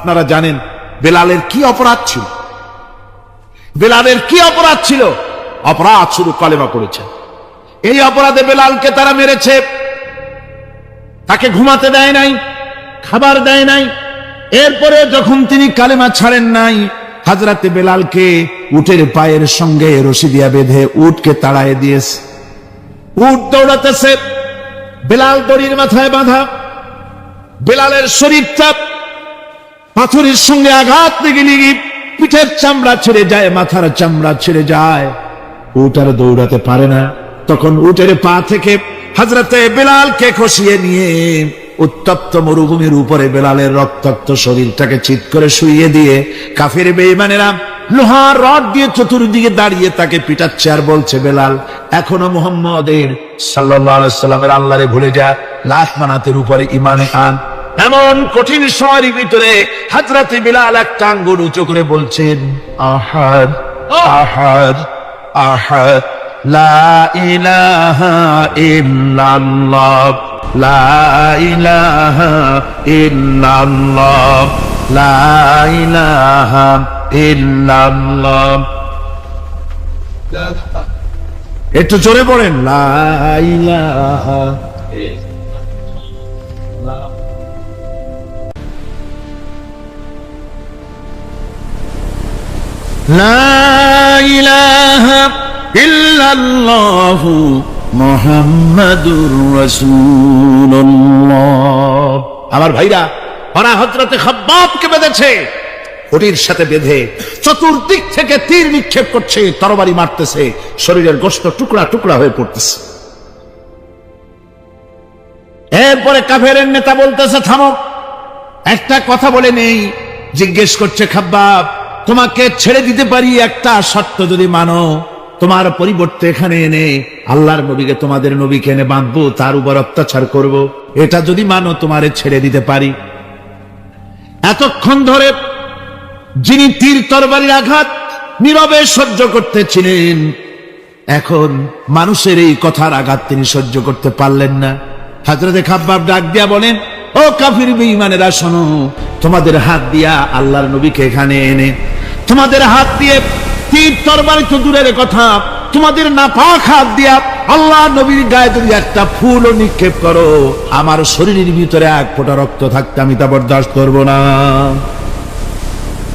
আপনারা জানেন বেলালের কি অপরাধ ছিল? বেলালের কি অপরাধ ছিল? অপরাধ শুধু কলেমা পড়েছে। এই অপরাধে বেলালকে তারা মেরেছে, তাকে ঘুমাতে দেয় নাই, খাবার দেয় নাই। এরপরে যখন তিনি কালেমা ছাড়েন নাই, হযরতে বেলালকে উটের পায়ের সঙ্গে রশি দিয়া বেঁধে উটকে তাড়ায় দিয়েছে। উট দৌড়াতেছে, বেলাল দড়ির মাথায় বাঁধা। বেলালের শরীরটা পাথরের সঙ্গে আঘাত লেগে লেগে পিঠের চামড়া ছিঁড়ে যায়, মাথার চামড়া ছিঁড়ে যায়। উট আর দৌড়াতে পারে না। তখন উটের পা থেকে হযরতে বেলালকে খসিয়ে নিয়ে উত্তপ্ত মরুভূমির উপরে বেলালের রক্তাক্ত শরীরটাকে চিৎ করে শুইয়ে দিয়ে কাফের বেঈমানেরা লোহার রড দিয়ে চতুর্দিকে দাঁড়িয়ে তাকে পিটাচ্ছে আর বলছে, বেলাল এখনো মুহাম্মদের সাল্লাল্লাহু আলাইহি ওয়াসাল্লামের আল্লাহরে ভুলে যা, লাশ মানাতের উপরে ঈমান আন। এমন কঠিন সময়ের ভিতরে হযরতে বেলাল একটা আঙ্গুল উঁচু করে বলছেন, আহাদ আহাদ আহাদ, লা ইলাহা ইল্লাল্লাহ, লা ইলাহা ইল্লাল্লাহ, লা ইলাহা ইল্লাল্লাহ। একটু জোরে পড়েন, লা ইলাহা ইল্লাল্লাহ। লা ইলাহা ইল্লাল্লাহু মুহাম্মাদুর রাসূলুল্লাহ। আমার ভাইরা, ওরা হযরতে খাব্বাবকে বেঁধেছে, ওটির সাথে বেঁধে চতুর্দিক থেকে তীর নিক্ষেপ করছে, তরবারি মারতেছে, শরীরের গোশত টুকরা টুকরা হয়ে পড়তেছে। এরপরে কাফেরের নেতা বলতেছে, থামো, একটা কথা বলে নেই। জিজ্ঞেস করছে, খাব্বাব তোমাকে ছেড়ে দিতে পারি একটা শর্ত যদি মানো, তোমার পরিবর্তে এখানে এনে আল্লাহর নবীকে, তোমাদের নবীকে এনে বাঁধবো, তার উপর অত্যাচার করব, এটা যদি মানো তোমারে ছেড়ে দিতে পারি। এতক্ষণ ধরে যিনি তীর তরবারির আঘাত নীরবে সহ্য করতেছিলেন, এখন মানুষের এই কথার আঘাত তিনি সহ্য করতে পারলেন না। হযরতে খাব্বাব ডাক দিয়া বলেন, ও কাফির বেঈমানেরা শোনো, তোমাদের হাত দিয়া আল্লাহর নবীকে এখানে এনে, তোমাদের হাত দিয়ে তীর তরবারি তো দূরের কথা, তোমাদের নাপাক হাত দিয়া আল্লাহ নবীর গায়ে যদি একটা ফুলও নিক্ষেপ করো, আমার শরীরের ভিতরে এক ফোঁটা রক্ত থাকতে আমি তা বরদাস্ত করব না।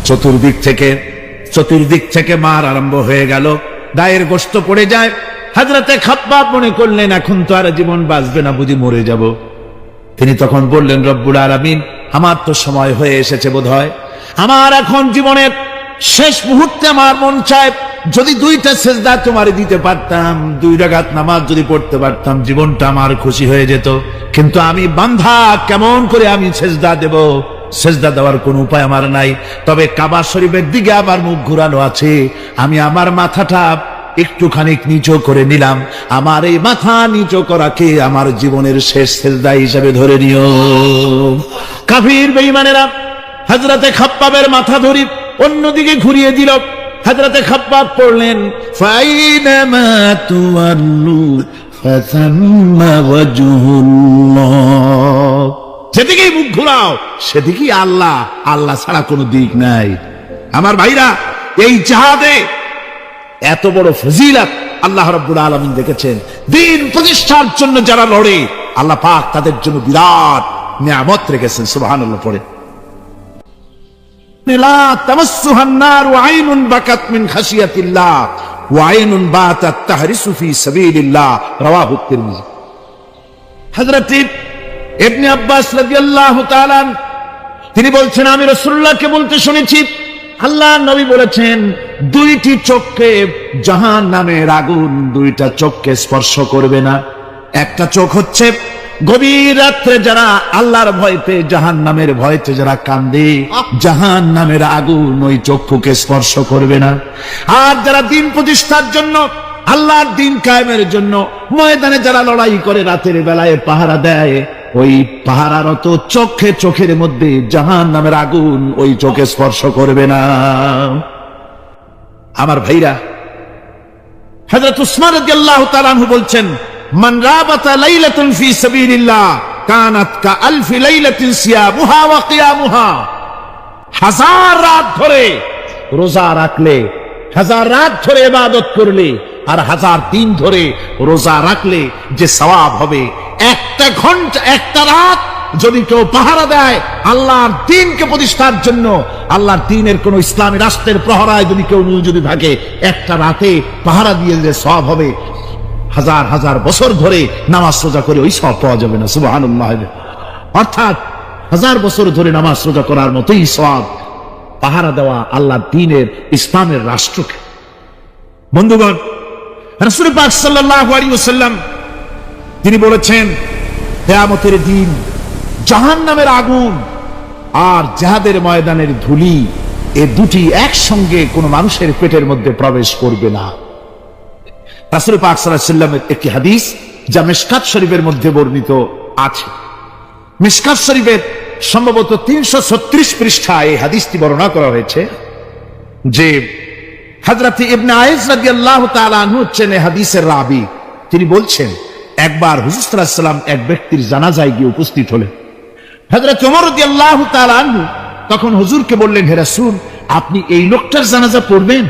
চতুর্দিক থেকে মার আরম্ভ হয়ে গেল, গায়ের গোশত পড়ে যায়। হযরতে খাব্বাব মনে করলেন এখন তো আর জীবন বাঁচবে না, বুঝি মরে যাব। তিনি তখন বললেন, রব্বুল আলামিন, আমার তো সময় হয়ে এসেছে বোধহয়, আমার এখন জীবনের শেষ মুহূর্তে আমার মন চায় যদি দুইটা সেজদা তোমারে দিতে পারতাম, 2 রাকাত নামাজ যদি পড়তে পারতাম, জীবনটা আমার খুশি হয়ে যেত। কিন্তু আমি বান্ধা, কেমন করে আমি সেজদা দেব? সেজদা দেওয়ার কোন উপায় আমার নাই। তবে কাবা শরীফের দিকে আমার মুখ ঘুরানো আছে, আমি আমার মাথাটা একটুখানি নিচু করে নিলাম। আমার এই মাথা নিচু করাকে আমার জীবনের শেষ সেজদা হিসাবে ধরে নিও। কাফির বেঈমানেরা হযরতে খাব্বাবের মাথা ধরি অন্যদিকে ঘুরিয়ে দিল। হযরতে খাব্বাব পড়লেন, ফাইনামা তুওয়াল্লু ফাসাম্মা ওয়াজহুল্লাহ, যেদিকেই মুখ ঘুরাও সেদিকেই আল্লাহ, আল্লাহ ছাড়া কোনো দিক নাই। আমার ভাইরা, এই জিহাদে এত বড় ফজিলত আল্লাহ রাব্বুল আলামিন দেখেছেন। দ্বীন প্রতিষ্ঠার জন্য যারা লড়ে, আল্লাহ পাক তাদের জন্য বিরাট নিয়ামত রেখেছেন। সুবহানাল্লাহ পড়ে, লা তামাসসুহান নার আইনুন বাকাত মিন খাশিয়াতিল্লাহ ওয়া আইনুন বাতাত তাহরিসু ফি সাবিলিল্লাহ, রাওয়াহু তিরমিজি। হযরত ইবনে আব্বাস রাদিয়াল্লাহু তাআলা তিনি বলছেন, আমি রাসূলুল্লাহকে বলতে শুনেছি, আল্লাহর নবী বলেছেন, 2টি চোখকে জাহান্নামের আগুন 2টা চোখকে স্পর্শ করবে না। একটা চোখ হচ্ছে গভীর রাত্রে যারা আল্লাহর ভয়তে, জাহান্নামের ভয়তে যারা কান্দে, জাহান্নামের আগুন ওই চক্ষুকে স্পর্শ করবে না। আর যারা দ্বীন প্রতিষ্ঠার জন্য, আল্লাহর দ্বীন কায়েমের জন্য ময়দানে যারা লড়াই করে, রাতের বেলায় পাহারা দেয়, ওই পাহারারত চোখের মধ্যে জাহান্নামের আগুন ওই চোখে স্পর্শ করবে না। আমার ভাইরা, হযরত উসমান রাদিয়াল্লাহু তাআলা আনহু বলছেন, মান রাবাতা লাইলাতুন ফি সাবিলিল্লাহ কানাত কা আলফি লাইলাতিন সিয়ামুহা ওয়া কিয়ামুহা। হাজার রাত ধরে রোজা রাখলে, হাজার রাত ধরে ইবাদত করলে, আর হাজার দিন ধরে রোজা রাখলে যে সওয়াব হবে, একটা ঘন্টা একটা রাত যদি কেউ পাহারা দেয় আল্লাহর দ্বীনকে প্রতিষ্ঠার জন্য, আল্লাহর দ্বীনের কোন ইসলামী রাষ্ট্রের প্রহরায় যদি কেউ যদি থাকে, একটা রাতে পাহারা দিয়ে যে সওয়াব হবে, হাজার হাজার বছর ধরে নামাজ রোজা করে ওই সওয়াব পাওয়া যাবে না। সুবহানাল্লাহ। অর্থাৎ হাজার বছর ধরে নামাজ রোজা করার মতোই সওয়াব পাহারা দেওয়া আল্লাহর দ্বীনের ইসলামের রাষ্ট্রকে। বন্ধুগণ, রাসূল পাক সাল্লাল্লাহু আলাইহি ওয়াসাল্লাম তিনি বলেছেন, কিয়ামতের দিন জাহান্নামের আগুন আর জিহাদের ময়দানের ধুলি, এই দুটি একসঙ্গে কোন মানুষের পেটের মধ্যে প্রবেশ করবে না। রাসূল পাক সাল্লাল্লাহু আলাইহি ওয়াসাল্লামের একটি হাদিস যা মিশকাত শরীফের মধ্যে বর্ণিত আছে। মিশকাত শরীফের সম্ভবত 336 পৃষ্ঠায় এই হাদিসটি বর্ণনা করা হয়েছে যে হযরত ইবনে আয়েশ রাদিয়াল্লাহু তাআলা আনহু হচ্ছেন এই হাদিসের রাবী। তিনি বলছেন, একবার হুজুর সাল্লাল্লাহু আলাইহি ওয়াসাল্লাম এক ব্যক্তির জানাজায় গিয়ে উপস্থিত হলেন। হযরত ওমর রাদিয়াল্লাহু তাআলা আনহু তখন হুজুরকে বললেন, হে রাসূল, আপনি এই লোকটার জানাজা পড়বেন?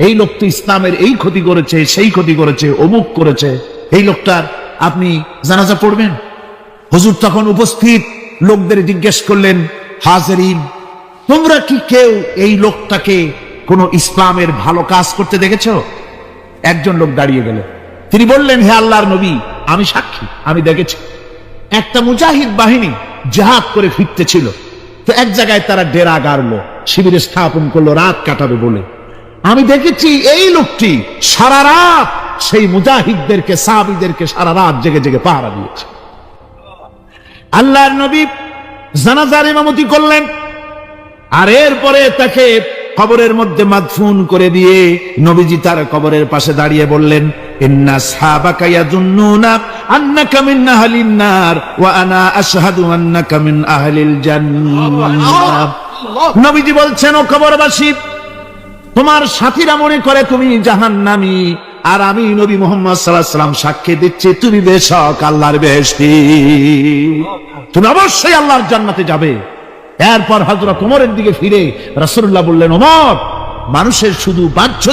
এই লোক তো ইসলামের এই ক্ষতি করেছে, সেই ক্ষতি করেছে, অমুক করেছে, এই লোকটার আপনি জানাজা পড়বেন? হুজুর তখন উপস্থিত লোকদের জিজ্ঞেস করলেন, হাজিরিন, তোমরা কি কেউ এই লোকটাকে কোন ইসলামের ভালো কাজ করতে দেখেছো? একজন লোক দাঁড়িয়ে গেল। তিনি বললেন, হে আল্লাহর নবী, আমি সাক্ষী, আমি দেখেছি। একটা মুজাহিদ বাহিনী জিহাদ করে ফিরতে ছিল, তো এক জায়গায় তারা ডেরা গাড়লো, শিবিরে স্থাপন করলো রাত কাটাবে বলে। আমি দেখেছি এই লোকটি সারা রাত সেই মুজাহিদদেরকে, সাহাবীদেরকে সারা রাত জেগে জেগে পাহারা দিয়েছে। আল্লাহর নবী জানাজার ইমামতি করলেন, আর এরপরে তাকে কবরের মধ্যে মাদফুন করে দিয়ে নবীজি তার কবরের পাশে দাঁড়িয়ে বললেন, ইন্না আসহাবাকা ইয়াযুন্নুনা আন্নাকা মিন আহলিন নার ওয়া আনা আশহাদু আন্নাকা মিন আহলিল জান্নাহ। নবীজি বলছেন, ও কবরবাসী, তোমার সাথীরা মনে করে তুমি জাহান্নামী, আর আমি নবী মুহাম্মদ সাল্লাল্লাহু আলাইহি ওয়াসাল্লাম সাক্ষী দিচ্ছি তুমি বেশক আল্লাহর বেহেশতি, তুমি অবশ্যই আল্লাহর জান্নাতে যাবে। এরপর হযরত ওমরের দিকে ফিরে রাসূলুল্লাহ বললেন, ওমর, মানুষের শুধু বাহ্য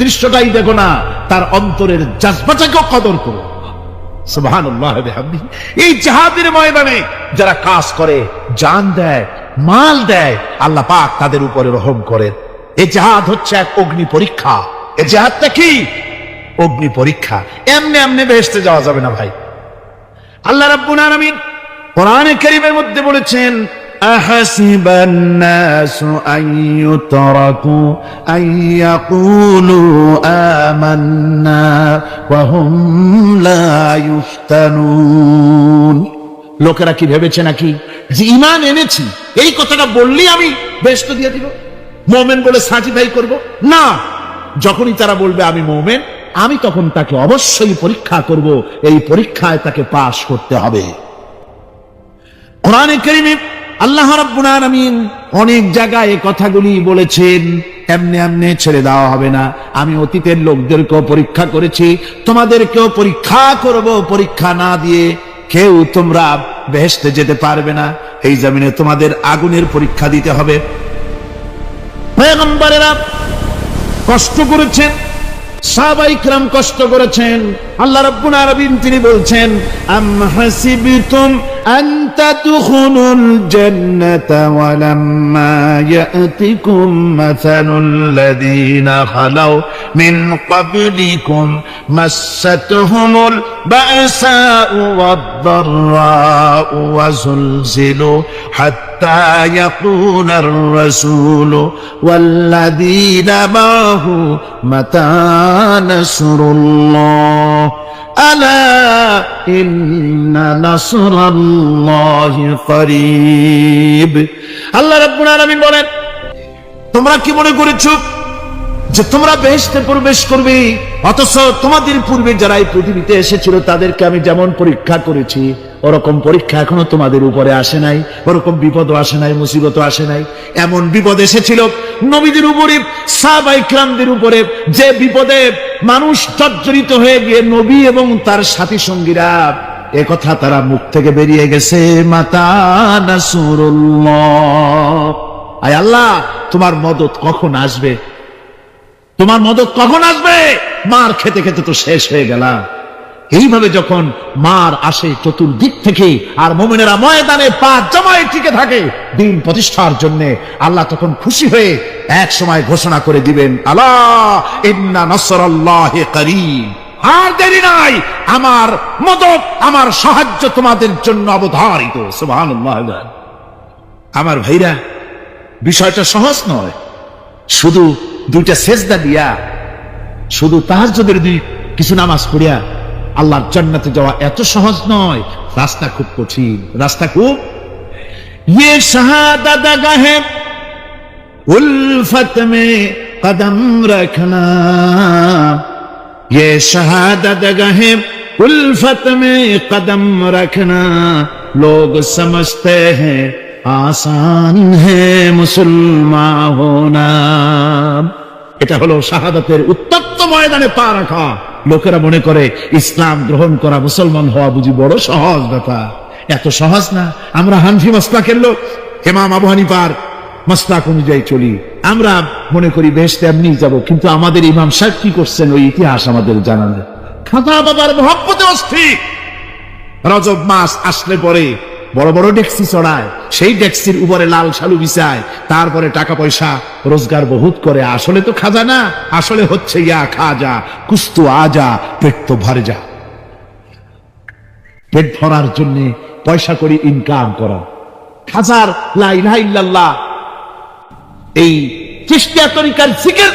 দৃশ্যটাই দেখো না, তার অন্তরের জজবাটাকেও কদর করো। সুবহানাল্লাহ ওয়া বিহামদিহি। এই জিহাদের ময়দানে যারা কাজ করে, জান দেয়, মাল দেয়, আল্লাহ পাক তাদের উপরে রহম করেন। এই জিহাদ হচ্ছে এক অগ্নি পরীক্ষা। এই জিহাদটা কি? অগ্নি পরীক্ষা। এমনি এমনি বেহেশতে যাওয়া যাবে না ভাই। আল্লাহ রাব্বুল আলামিন কোরআনে কারীমের মধ্যে বলেছেন, আহাসিবান নাসু আন ইউতরাকু আন ইয়াকুলু আমান্না ওয়া হুম লা ইফতানুন। লোকেরা কি ভেবেছে নাকি যে ঈমান এনেছি এই কথাটা বললেই আমি বেহেশত দিয়ে দিব, মুমিন বলে সার্টিফাই করব? না, যখনই তারা বলবে আমি মুমিন, আমি তখন তাকে অবশ্যই পরীক্ষা করব। এই পরীক্ষায় তাকে পাশ করতে হবে। কোরআনে কারীমে আল্লাহ রাব্বুল আলামিন অনেক জায়গায় এই কথাগুলি বলেছেন। এমনি এমনি ছেড়ে দেওয়া হবে না। আমি অতীতের লোকদেরকেও পরীক্ষা করেছি, তোমাদেরকেও পরীক্ষা করব। পরীক্ষা না দিয়ে কেউ তোমরা বেহেশতে যেতে পারবে না। এই জমিনে তোমাদের আগুনের পরীক্ষা দিতে হবে। পয়গম্বরেরা কষ্ট করেছেন, সাহাবায়ে কিরাম কষ্ট করেছেন। আল্লাহ রাব্বুল আলামিন তিনি বলছেন, আম হাসিবতুম আন তাদখুলুল জান্নাতা ওয়া লাম্মা ইয়াতিকুম মাসালুল লাযীনা খালাউ মিন ক্বাবলিকুম মাসাতহুমুল বা'সাউ ওয়াদ-দাররাউ ওয়া যুলজিলু হাত্তা ইয়াকুলার রাসূলু ওয়াল্লাযীনা মা'হু মাতা নাসরুল্লাহ আলা ইন্না নাসরাল্লাহি করিব। আল্লাহ রাব্বুল আলামিন বলেন, তোমরা কি মনে করেছো যে তোমরা বেহেশতে প্রবেশ করবে, অথচ তোমাদের পূর্বে যারা এই পৃথিবীতে এসেছিল তাদেরকে আমি যেমন পরীক্ষা করেছি ওরকম পরীক্ষা এখনো তোমাদের উপরে আসে নাই, ওরকম বিপদও আসে নাই, মুসিবতও আসে নাই। এমন বিপদ এসেছিল নবীদের উপরে, সাহাবায়ে কিরামদের উপরে, যে বিপদে মানুষ জর্জরিত হয়ে গিয়ে নবী এবং তার সাথী সঙ্গীরা একথা তারা মুখ থেকে বেরিয়ে গেছে, মাতা নাসরুল্লাহ, আয় আল্লাহ, তোমার মদত কখন আসবে? তোমার মদত কখন আসবে? মার খেতে খেতে তো শেষ হয়ে গেলাম। এইভাবে যখন মার আসে চতুর্দিক থেকে, আর মুমিনেরা ময়দানে পা জমায়ে টিকে থাকে দিন প্রতিষ্ঠার জন্য, আল্লাহ তখন খুশি হয়ে এক সময় ঘোষণা করে দিবেন, আলা ইন্না নাসরাল্লাহি করিব, আর দেরি নাই, আমার মদত, আমার সাহায্য তোমাদের জন্য অবধারিত। সুবহানাল্লাহ। আমার ভাইরা, বিষয়টা সহজ নয়। শুধু দুইটা সেজদা দিয়া, শুধু তাহাজ্জুদের কিছু নামাজ পড়িয়া আল্লাহর জান্নাতে যাওয়া এত সহজ নয়। রাস্তা খুব কঠিন, রাস্তা খুব। ये शहादत गाहे उल्फत में कदम रखना, ये शहादत गाहे उल्फत में कदम रखना, लोग समझते हैं आसान है मुसलमान होना। এটা হলো শাহাদাতের উত্তপ্ত ময়দানে পা রাখা। লোকেরা মনে করে ইসলাম গ্রহণ করা, মুসলমান হওয়া বুঝি বড় সহজ ব্যাপার। এত সহজ না। আমরা হানফি মাসলাকের লোক, ইমাম আবু হানিফার মাসলাক অনুযায়ী চলি। আমরা মনে করি বেহেশতে এমনি যাব, কিন্তু আমাদের ইমাম সাহেব কি করছেন ওই ইতিহাস আমাদের জানা নেই। খাজা বাবার মহব্বতে অস্থির। রজব মাস আসলে পরে বড় বড় ডেক্সি চড়ায়, সেই ডেক্সির উপরে লাল শালু বিছায়, তারপরে টাকা পয়সা রোজগার বহুত করে। আসলে তো খাজা না, আসলে হচ্ছে ইয়া খাজা কুস্তু আজা, পেট তো ভরে যা। পেট ভরার জন্য পয়সা করে ইনকাম করা। খাজার লা ইলাহা ইল্লাল্লাহ, এই চিশতিয়া তরিকার জিকির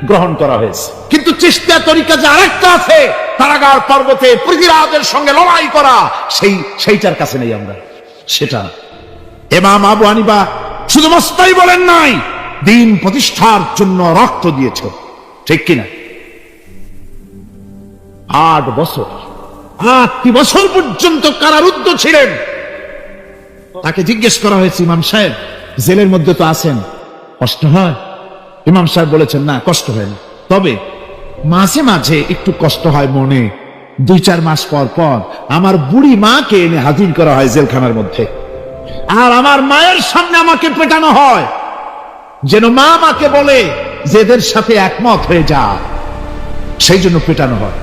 গ্রহণ করা হয়েছে, কিন্তু চিশতিয়া তরিকা যে আরেকটা আছে, তারাগার পর্বতে পৃথিবীরাজের সঙ্গে লড়াই করা, সেইটার কাছে নেই আমরা। সেটা ইমাম আবু হানিফা শুধু মস্তাই বলেন নাই, দিন প্রতিষ্ঠার জন্য রক্ত দিয়েছ, ঠিক কিনা? 8 বছর, 8টি বছর পর্যন্ত কারারুদ্ধ ছিলেন। তাকে জিজ্ঞেস করা হয়েছে, ইমাম সাহেব জেলের মধ্যে তো আছেন, কষ্ট হয়? ইমাম সাহেব বলেছেন, না কষ্ট হয় না, তবে মাঝে মাঝে একটু কষ্ট হয় মনে। 2-4 মাস পর পর আমার বুড়ি মাকে এনে হাজির করা হয় জেলখানার মধ্যে, আর আমার মায়ের সামনে আমাকে পেটানো হয়, যেন মা আমাকে বলে যে এদের সাথে একমত হয়ে যা, সেই জন্য পেটানো হয়।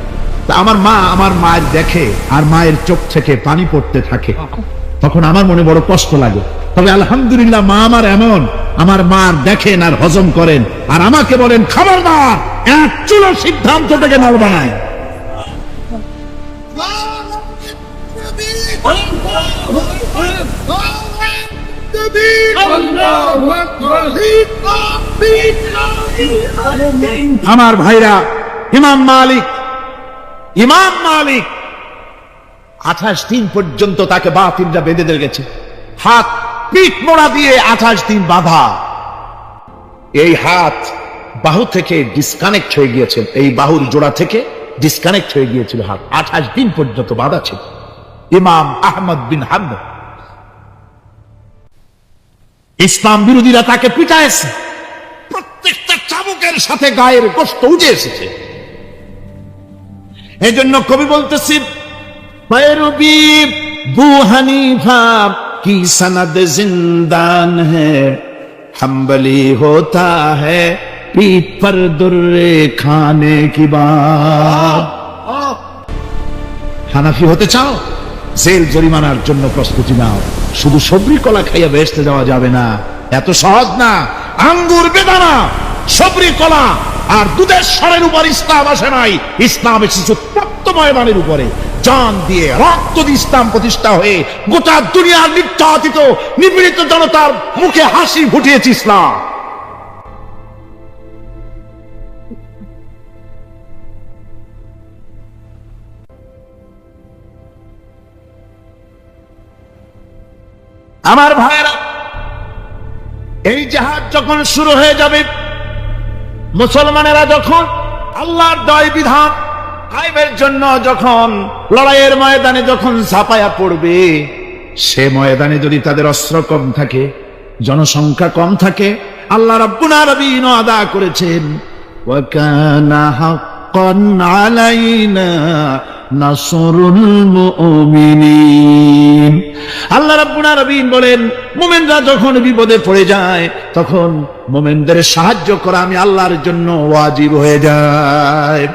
তা আমার মা আমার মায়ের দেখে, আর মায়ের চোখ থেকে পানি পড়তে থাকে, তখন আমার মনে বড় কষ্ট লাগে। তবে আলহামদুলিল্লাহ, মা আমার এমন, আমার মার দেখেন আর হজম করেন, আর আমাকে বলেন খবরদার এক চুলো সিদ্ধান্ত থেকে নড়বা না। আমার ভাইরা, ইমাম মালিক 28 দিন পর্যন্ত তাকে বাতিলরা বেঁধে দিয়ে গেছে, হাত পিঠ মোড়া দিয়ে 28 দিন বাঁধা। এই হাত বাহু থেকে ডিসকানেক্ট হয়ে গিয়েছে, এই বাহুর জোড়া থেকে ডিসকানেক্ট হয়ে গিয়েছিল হাত, 28 দিন পর্যন্ত বাঁধা ছিল। ইমাম আহমদ বিন হাম্বল, ইসলাম বিরোধীরা তাকে পিটাইছে, প্রত্যেকটা চাবুকের সাথে গায়ের গোশত উঠে এসেছে। এই জন্য কবি বলতেছি, पैरवी बू हनीफा की सनद जिंदान है, हम्बली होता है पीठ पर दुर्रे खाने की बात। হানাফি হতে চাও? জেল জরিমানার জন্য প্রস্তুতি নাও। শুধু সবরি কলা খাইয়া বেহেশতে যাওয়া যাবে না, এত সহজ না। আঙ্গুর, বেদানা, সবরি কলা আর দুধের স্বরের উপর ইসলাম আসে নাই। ইসলাম এসেছে তপ্ত ময়দানের উপরে, জান দিয়ে রক্ত দিয়ে ইসলাম প্রতিষ্ঠা হয়ে গোটা দুনিয়ার নির্যাতিত নিপীড়িত জনতার মুখে হাসি ফুটিয়েছে ইসলাম। আমার ভাইয়েরা, এই জাহাজ যখন শুরু হয়ে যাবে, মুসলমানেরা যখন আল্লাহর দয় বিধান কায়েমের জন্য যখন লড়াইয়ের ময়দানে যখন ঝাঁপায়া পড়বে, সে ময়দানে যদি তাদের অস্ত্র কম থাকে, জনসংখ্যা কম থাকে, আল্লাহ রাব্বুল আলামিন ওয়াদা করেছেন, ওয়া কানা হাক্কান আলাইনা নাসরুল মুমিনিন। আল্লাহ রাব্বুল আলামিন বলেন, মুমিনরা যখন বিপদে পড়ে যায় তখন মুমিনদের সাহায্য করা আমি আল্লাহর জন্য ওয়াজিব হয়ে যায়।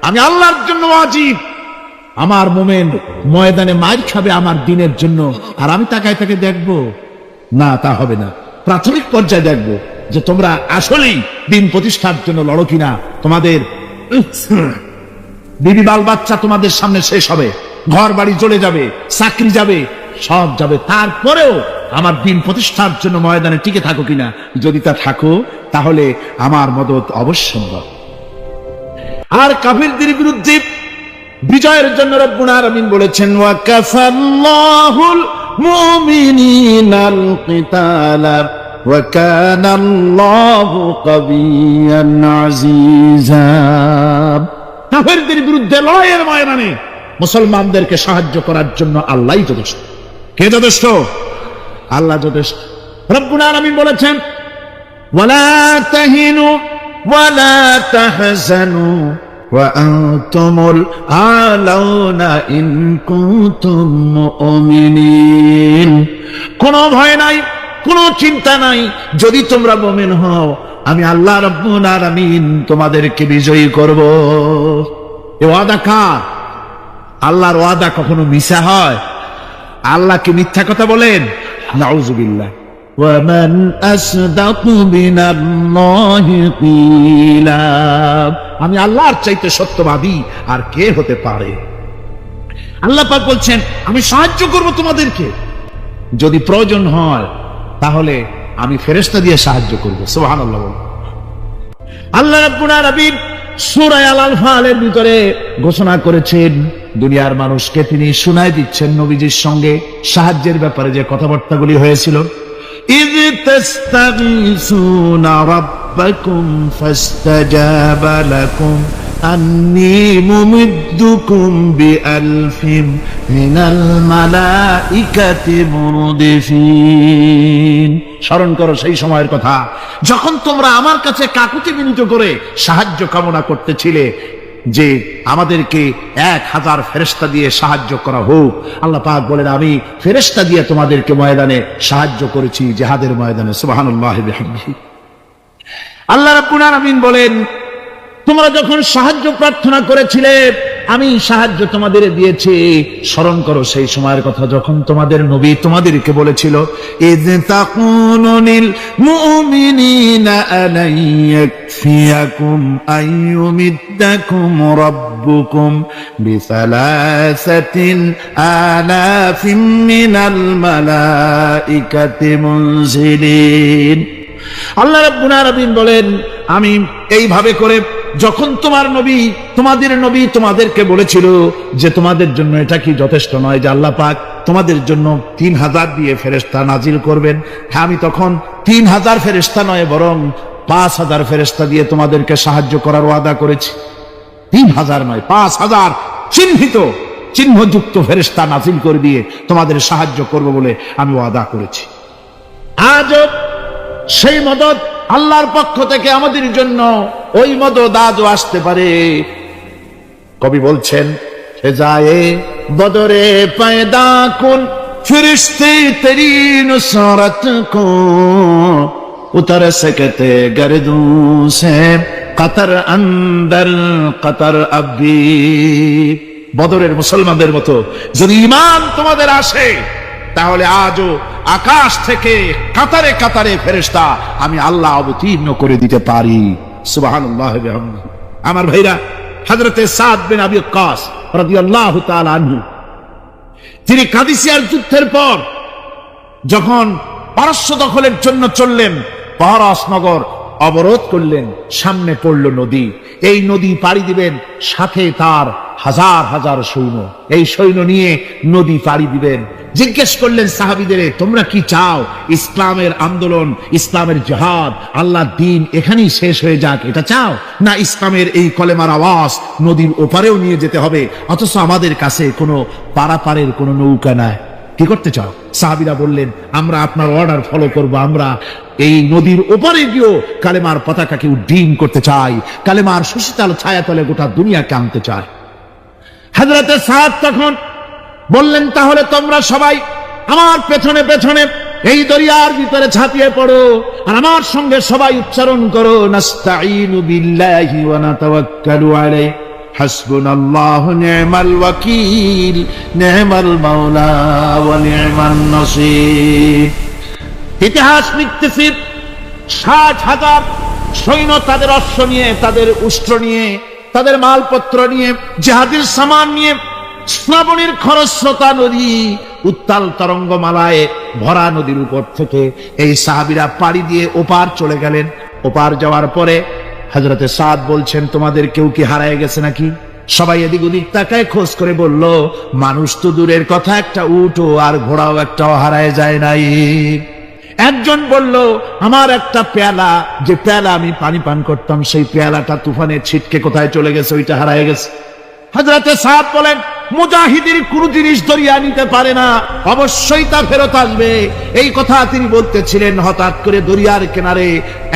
আমি আল্লাহর জন্য ওয়াজিব। আমার মুমিন ময়দানে মার খাবে আমার দিনের জন্য, আর আমি তাকায় তাকে দেখবো না? তা হবে না। প্রাথমিক পর্যায়ে দেখবো যে তোমরা আসলেই দিন প্রতিষ্ঠার জন্য লড়ো কিনা। তোমাদের বিবি বাল বাচ্চা তোমাদের সামনে শেষ হবে, ঘর বাড়ি চলে যাবে, চাকরি যাবে, সব যাবে, তারপরেও আমার দিন প্রতিষ্ঠার জন্য ময়দানে টিকে থাকো কিনা। যদি তা থাকো তাহলে আমার মদত অবশ্যম্ভব। আর কাফিরদের বিরুদ্ধে বিজয়ের জন্য রব্বুল আলামিন বলেছেন, ওয়া কাফাল্লাহুল মুমিনিনাল কিতালা ওয়া কানাল্লাহু কাবিয়্যান আজিজা। কাফেরদের বিরুদ্ধে লড়াইয়ের ময়দানে মুসলমানদেরকে সাহায্য করার জন্য আল্লাহই যথেষ্ট। কে যথেষ্ট? আল্লাহ যথেষ্ট। রব্বুল আলামিন বলেছেন, ওয়ালা তাহিনু ওয়ালা তাহজানু ওয়া আনতুমুল আলাউনা ইন কুনতুম মুমিনিন। কোনো ভয় নাই, কোনো চিন্তা নাই, যদি তোমরা মুমিন হও আমি আল্লাহ রাব্বুল আলামিন তোমাদেরকে বিজয়ী করব। এ ওয়াদা কার? আল্লাহর ওয়াদা কখনো মিথ্যা হয়? আল্লাহ কি মিথ্যা কথা বলেন? নাউযুবিল্লাহ। ওয়া মান আসদাকু মিনাল্লাহি কিলা। আমি আল্লাহর চাইতে সত্যবাদী আর কে হতে পারে? আল্লাহ পাক বলছেন, আমি সাহায্য করব তোমাদেরকে, যদি প্রয়োজন হয় তাহলে আমি ফেরেশতা দিয়ে সাহায্য করব। সুবহানাল্লাহ। আল্লাহ রাব্বুল আলামিন সূরা আল-আনফালের ভিতরে ঘোষণা করেছেন, দুনিয়ার মানুষকে তিনি শুনায় দিচ্ছেন নবীজির সঙ্গে সাহায্যের ব্যাপারে যে কথাবার্তাগুলি হয়েছিল। ইয তাস্তাগীসুনা রাব্বাকুম ফাস্তাজাবা লাকুম আন্নী মুমিদ্দুকুম বিআলফিন মিনাল মালাইকাতি মুরদিফিন। স্মরণ করো সেই সময়ের কথা যখন তোমরা আমার কাছে কাকুতি মিনতি করে সাহায্য কামনা করতেছিলে যে আমাদেরকে 1000 ফেরেশতা দিয়ে সাহায্য করা হোক। আল্লাহ পাক বলেন, আমি ফেরেশতা দিয়ে তোমাদেরকে ময়দানে সাহায্য করেছি, জিহাদের ময়দানে। সুবহানাল্লাহি ওয়া বিহামদিহি। আল্লাহ রাব্বুল আলামিন বলেন, তোমরা যখন সাহায্য প্রার্থনা করেছিলে আমি সাহায্য তোমাদের দিয়েছি। স্মরণ করো সেই সময়ের কথা যখন তোমাদের নবী তোমাদেরকে বলেছিল, ইয তাকুনু লিল মুমিনিনা আলাই ইয়াকফিয়াকুম আইয়ুমিদ্দাকুম রাব্বুকুম বিসালাসাতিন আলাফিন মিনাল মালাইকাতি মুনজিলিন। আল্লাহ রাব্বুল আলামিন বলেন, আমি এইভাবে করে যখন তোমাদের নবী তোমাদেরকে বলেছিল যে তোমাদের জন্য এটা কি যথেষ্ট নয় যে আল্লাহ পাক তোমাদের জন্য 3000 দিয়ে ফেরেশতা নাজিল করবেন? হ্যাঁ, আমি তখন 3000 ফেরেশতা নয় বরং 5000 ফেরেশতা দিয়ে তোমাদেরকে সাহায্য করার ওয়াদা করেছি। 3000 নয়, 5000 চিহ্নযুক্ত ফেরেশতা নাজিল করে দিয়ে তোমাদের সাহায্য করব বলে আমি ওয়াদা করেছি। আজও সেই মদদ আল্লাহর পক্ষ থেকে আমাদের জন্য ওই মদদ আজও আসতে পারে। কবি বলছেন, ফেজায়ে বদরে পয়দা কুন ফিরিস্তে তেরি নুসরত কো উতর सकते गर्दों से कतर अंदर कतर अभी। বদরের মুসলমানদের মতো যদি ঈমান তোমাদের আসে তাহলে আজও আকাশ থেকে কাতারে কাতারে ফেরেশতা আমি আল্লাহ অবতীর্ণ করে দিতে পারি। সুবহানাল্লাহ ওয়া বিহামদিহি। আমার ভাইরা, হযরতে সাদ বিন আবি ওয়াক্কাস রাদিয়াল্লাহু তাআলা আনহু, তিনি কাদিসিয়ার যুদ্ধের পর যখন পারস্য দখলের জন্য চললেন, পারস নগর অবরোধ করলেন, সামনে পড়ল নদী। এই নদী পাড়ি দিবেন, সাথে তার হাজার হাজার সৈন্য, এই সৈন্য নিয়ে নদী পাড়ি দিবেন। জিজ্ঞেস করলেন সাহাবীদের, তোমরা কি চাও? ইসলামের আন্দোলন, ইসলামের জিহাদ, আল্লাহর দ্বীন এখানেই শেষ হয়ে যাক, এটা চাও? না ইসলামের এই কলেমার আওয়াজ নদীর ওপারেও নিয়ে যেতে হবে, অথচ আমাদের কাছে কোনো পারাপারের কোনো নৌকা নাই, কি করতে চাও? সাহাবীরা বললেন, আমরা আপনার অর্ডার ফলো করব, আমরা এই নদীর ওপারে গিয়েও কালেমার পতাকাকে উড্ডীন করতে চাই, কালেমার সুশীতল ছায়াতলে গোটা দুনিয়াকে আনতে চাই। হযরতে সাদ তখন বললেন, তাহলে তোমরা সবাই আমার পেছনে পেছনে এই দরিয়ার ভিতরে ঝাঁপিয়ে পড়ো, আর আমার সঙ্গে সবাই উচ্চারণ করো, নাস্তাঈনু বিল্লাহি ওয়া নাতাওয়াক্কালু আলাইহি হাসবুনাল্লাহু নি'মাল ওয়াকিল নি'মাল মাওলা ওয়া নি'মান নাসীর। ইতিহাস লিখতেছি ৬০,০০০ সৈন্য তাদের অশ্ব নিয়ে, তাদের উষ্ট্র নিয়ে, তাদের মালপত্র নিয়ে, জিহাদের সামান নিয়ে শ্রাবণীর খরস্রোতা নদী, উত্তাল তরঙ্গমালায় ভরা নদীর উপর থেকে এই সাহাবীরা পাড়ি দিয়ে ওপার চলে গেলেন। ওপার যাওয়ার পরে হযরতে সাদ বলছেন, তোমাদের কেউ কি হারায় গেছে নাকি? সবাই এদিক ওদিক তাকায়, খোঁজ করে বলল, মানুষ তো দূরের কথা, একটা উটও আর ঘোড়াও একটাও হারায় যায় নাই। একজন বলল, আমার একটা পেয়ালা, যে পেয়ালা আমি পানি পান করতাম, সেই পেয়ালাটা তুফানে ছিটকে কোথায় চলে গেছে, ওইটা হারায় গেছে। হযরতে সাদ বলেন, মুজাহিদের কোন জিনিস দরিয়া নিতে পারে না, অবশ্যই তা ফেরত আসবে। এই কথা তিনি বলতেছিলেন, হঠাৎ করে দরিয়ার কিনারে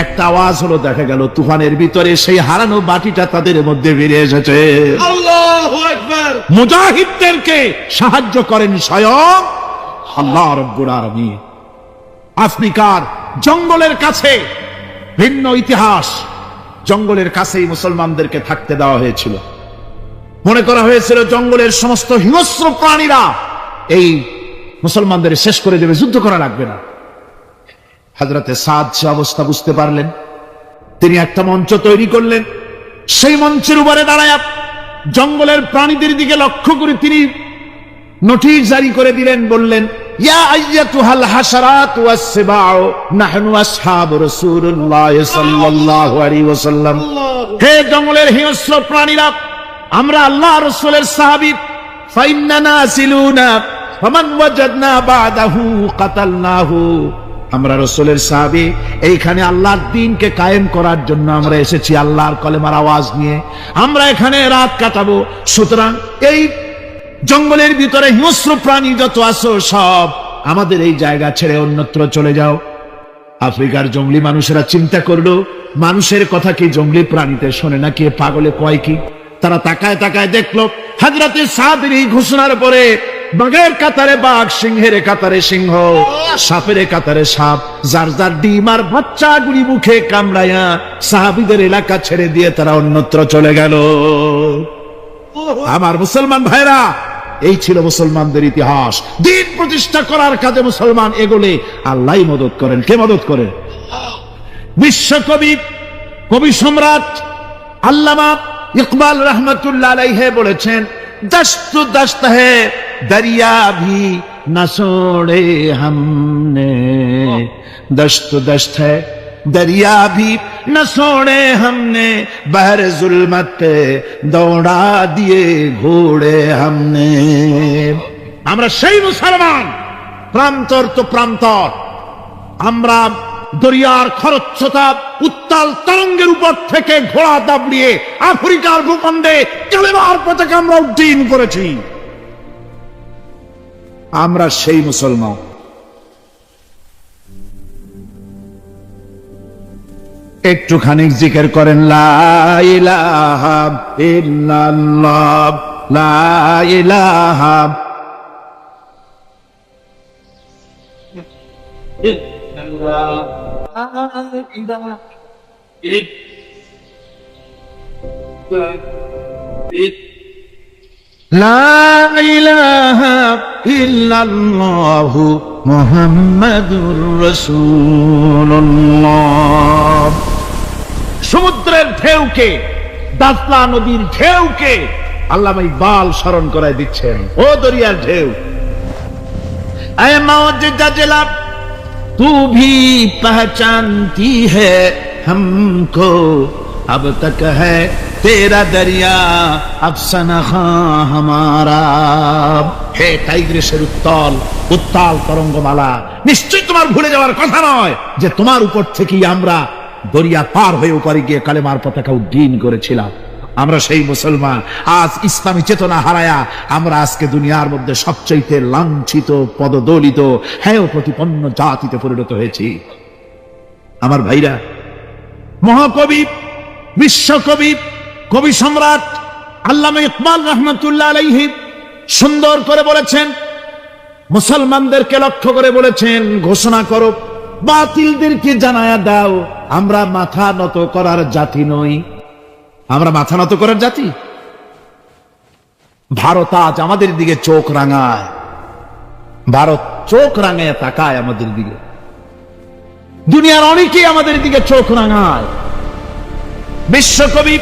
একটা আওয়াজ হলো, দেখা গেল তুফানের ভিতরে সেই হারানো বাটিটা তাদের মধ্যে বেরিয়ে এসেছে। আল্লাহু আকবার! মুজাহিদদেরকে সাহায্য করেন স্বয়ং আল্লাহ রাব্বুল আলামিন। আফ্রিকার জঙ্গলের কাছে, ভিন্ন ইতিহাস, জঙ্গলের কাছেই মুসলমানদেরকে থাকতে দেওয়া হয়েছিল। মনে করা হয়েছিল জঙ্গলের সমস্ত হিংস্র প্রাণীরা এই মুসলমানদের শেষ করে দেবে, যুদ্ধ করা লাগবে না। হযরতে সাদ সে অবস্থা বুঝতে পারলেন, তিনি একটা মঞ্চ তৈরি করলেন। সেই মঞ্চের উপরে দাঁড়ায় জঙ্গলের প্রাণীদের দিকে লক্ষ্য করে তিনি নোটিশ জারি করে দিলেন, বললেন, ইয়া আইয়াতুহাল হাশারাত ওয়াস সিবাউ নাহনু আসহাবু রাসূলুল্লাহ সাল্লাল্লাহু আলাইহি ওয়াসাল্লাম। হে জঙ্গলের হিংস্র প্রাণীরা, আমরা আল্লাহ রাসূলের সাহাবী, ফাইন্না নাসিলুনা ফামান ওয়াজাদনা বাদাহু কাতালনাহু। আমরা রাসূলের সাহাবী, এইখানে আল্লাহর দ্বীনকে কায়েম করার জন্য আমরা এসেছি, আল্লাহর কলেমার আওয়াজ নিয়ে আমরা এখানে রাত কাটাবো। সুতরাং এই জঙ্গলের ভিতরে হিংস্র প্রাণী যত আছো, সব আমাদের এই জায়গা ছেড়ে অন্যত্র চলে যাও। আফ্রিকার জঙ্গলি মানুষেরা চিন্তা করলো, মানুষের কথা কি জঙ্গলি প্রাণীতে শোনে নাকি, পাগলে কয় কি? তারা তাকায় তাকায় দেখলো, হযরতে সাদের এই ঘোষণার পরে বাঘের কাতারে বাঘ, সিংহের কাতারে সিংহ, সাপের কাতারে সাপ, যার যার ডিম আর বাচ্চাগুলি মুখে কামড়ায়া সাহাবীদের এলাকা ছেড়ে দিয়ে তারা অন্যত্র চলে গেল। আমার মুসলমান ভাইরা, এই ছিল মুসলমানদের ইতিহাস। দ্বীন প্রতিষ্ঠা করার কাজে মুসলমান এগোলে আল্লাহই মদত করেন। কে মদত করেন? বিশ্বকবি, কবি সম্রাট আল্লামা ইকবাল রহমতুল্লাহ আলাইহি বলেছেন, দস্ত দস্ত হ্যায় দরিয়া ভি না ছোড়ে हमने, दस्त दस्त है दरिया भी न छोड़े हमने, बहर जुल्मत पे दौड़ा दिए घोड़े हमने। আমরা সেই মুসলমান, প্রান্তর তো প্রান্তর, আমরা দরিয়ার খরস্রোতা উত্তাল তরঙ্গের উপর থেকে ঘোড়া দাবড়িয়ে আফ্রিকার ভূখণ্ডে কালেমার পতাকা আমরা উড্ডীন করেছি। আমরা সেই মুসলমান। একটুখানি জিকির করেন, লা ইলাহা ইল্লাল্লাহ, লা ইলাহা লা ইলাহা ইল্লাল্লাহু মুহাম্মাদুর রাসূলুল্লাহ। সমুদ্রের ঢেউকে, দাসলা নদীর ঢেউকে আল্লামা ইকবাল স্মরণ করায় দিচ্ছেন। ও দরিয়ার ঢেউ, ऐ मौज जजला तू भी पहचानती है हमको, अब तक है तेरा दरिया अफसाना खां हमारा। হে টাইগ্রিসের উত্তাল উত্তাল তরঙ্গমালা, নিশ্চয় তোমার ভুলে যাওয়ার কথা নয় যে তোমার উপর থেকেই আমরা দরিয়া পার হয়ে উপরে গিয়ে কালেমার পতাকা উড্ডীন করেছিলাম। আমরা সেই মুসলমান। আজ ইসলামী চেতনা হারায়া আমরা আজকে দুনিয়ার মধ্যে সবচেয়ে লাঞ্ছিত, পদদলিত, হেয় প্রতিপন্ন জাতিতে পরিণত হয়েছি। আমার ভাইরা, মহাকবি, বিশ্বকবি, কবি সম্রাট আল্লামা ইকবাল রাহমাতুল্লাহ আলাইহি সুন্দর করে বলেছেন, মুসলমানদেরকে লক্ষ্য করে বলেছেন, ঘোষণা করো, বাতিলদেরকে জানায়া দাও, আমরা মাথা নত করার জাতি নই। আমরা মাথা নত করার জাতি? ভারত আজ আমাদের দিকে চোখ রাঙায়, ভারত চোখ রাঙায় তাকায় আমাদের দিকে, দুনিয়ার অনেকেই আমাদের দিকে চোখ রাঙায়। বিশ্বকবি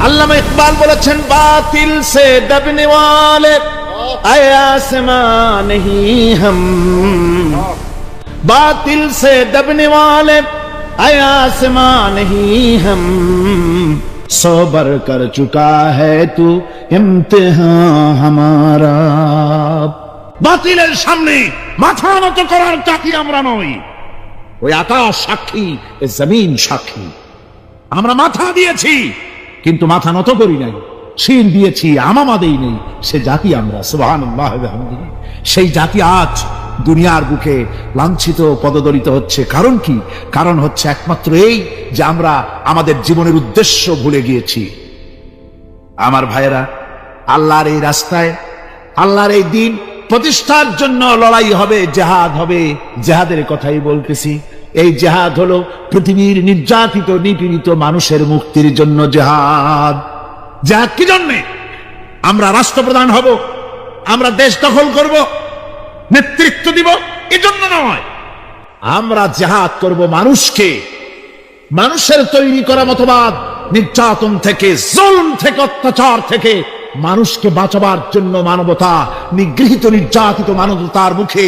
আল্লামা ইকবাল বলেছেন, বাতিল সে দবনে ওয়ালে आसमां नहीं हम, बातिल से दबने वाले आसमां नहीं हम, सोबर कर चुका है तू इम्तिहान हमारा। বাতিলের সামনে মাথা নত করার জাতি আমরা নই। ওই আকাশ সাক্ষী, জমিন সাক্ষী, আমরা মাথা দিয়েছি কিন্তু মাথা নত করি নাই, শির দিয়েছি আমামা দেই নেই, সে জাতি আমরা। সুবহানাল্লাহ ওয়া বিহামদিহি। সেই জাতি আজ দুনিয়ার বুকে লাঞ্ছিত, পদদলিত হচ্ছে। কারণ কি? কারণ হচ্ছে একমাত্র এই যে আমরা আমাদের জীবনের উদ্দেশ্য ভুলে গিয়েছি। আমার ভাইয়েরা, আল্লাহর এই রাস্তায়, আল্লাহর এই দিন প্রতিষ্ঠার জন্য লড়াই হবে, জিহাদ হবে। জিহাদের কথাই বলতেছি। এই জিহাদ হলো পৃথিবীর নির্যাতিত, নিপীড়িত মানুষের মুক্তির জন্য জিহাদ। জিহাদ কি জন্যে? আমরা রাষ্ট্রপ্রধান হব, আমরা দেশ দখল করব, নেতৃত্ব দিব, এজন্য নয়। আমরা জিহাদ করব মানুষকে, মানুষের তৈরি করা মতবাদ, নির্যাতন থেকে, জুলম থেকে, অত্যাচার থেকে মানুষকে বাঁচাবার জন্য, মানবতা, নিগৃহীত নির্যাতিত মানবতার মুখে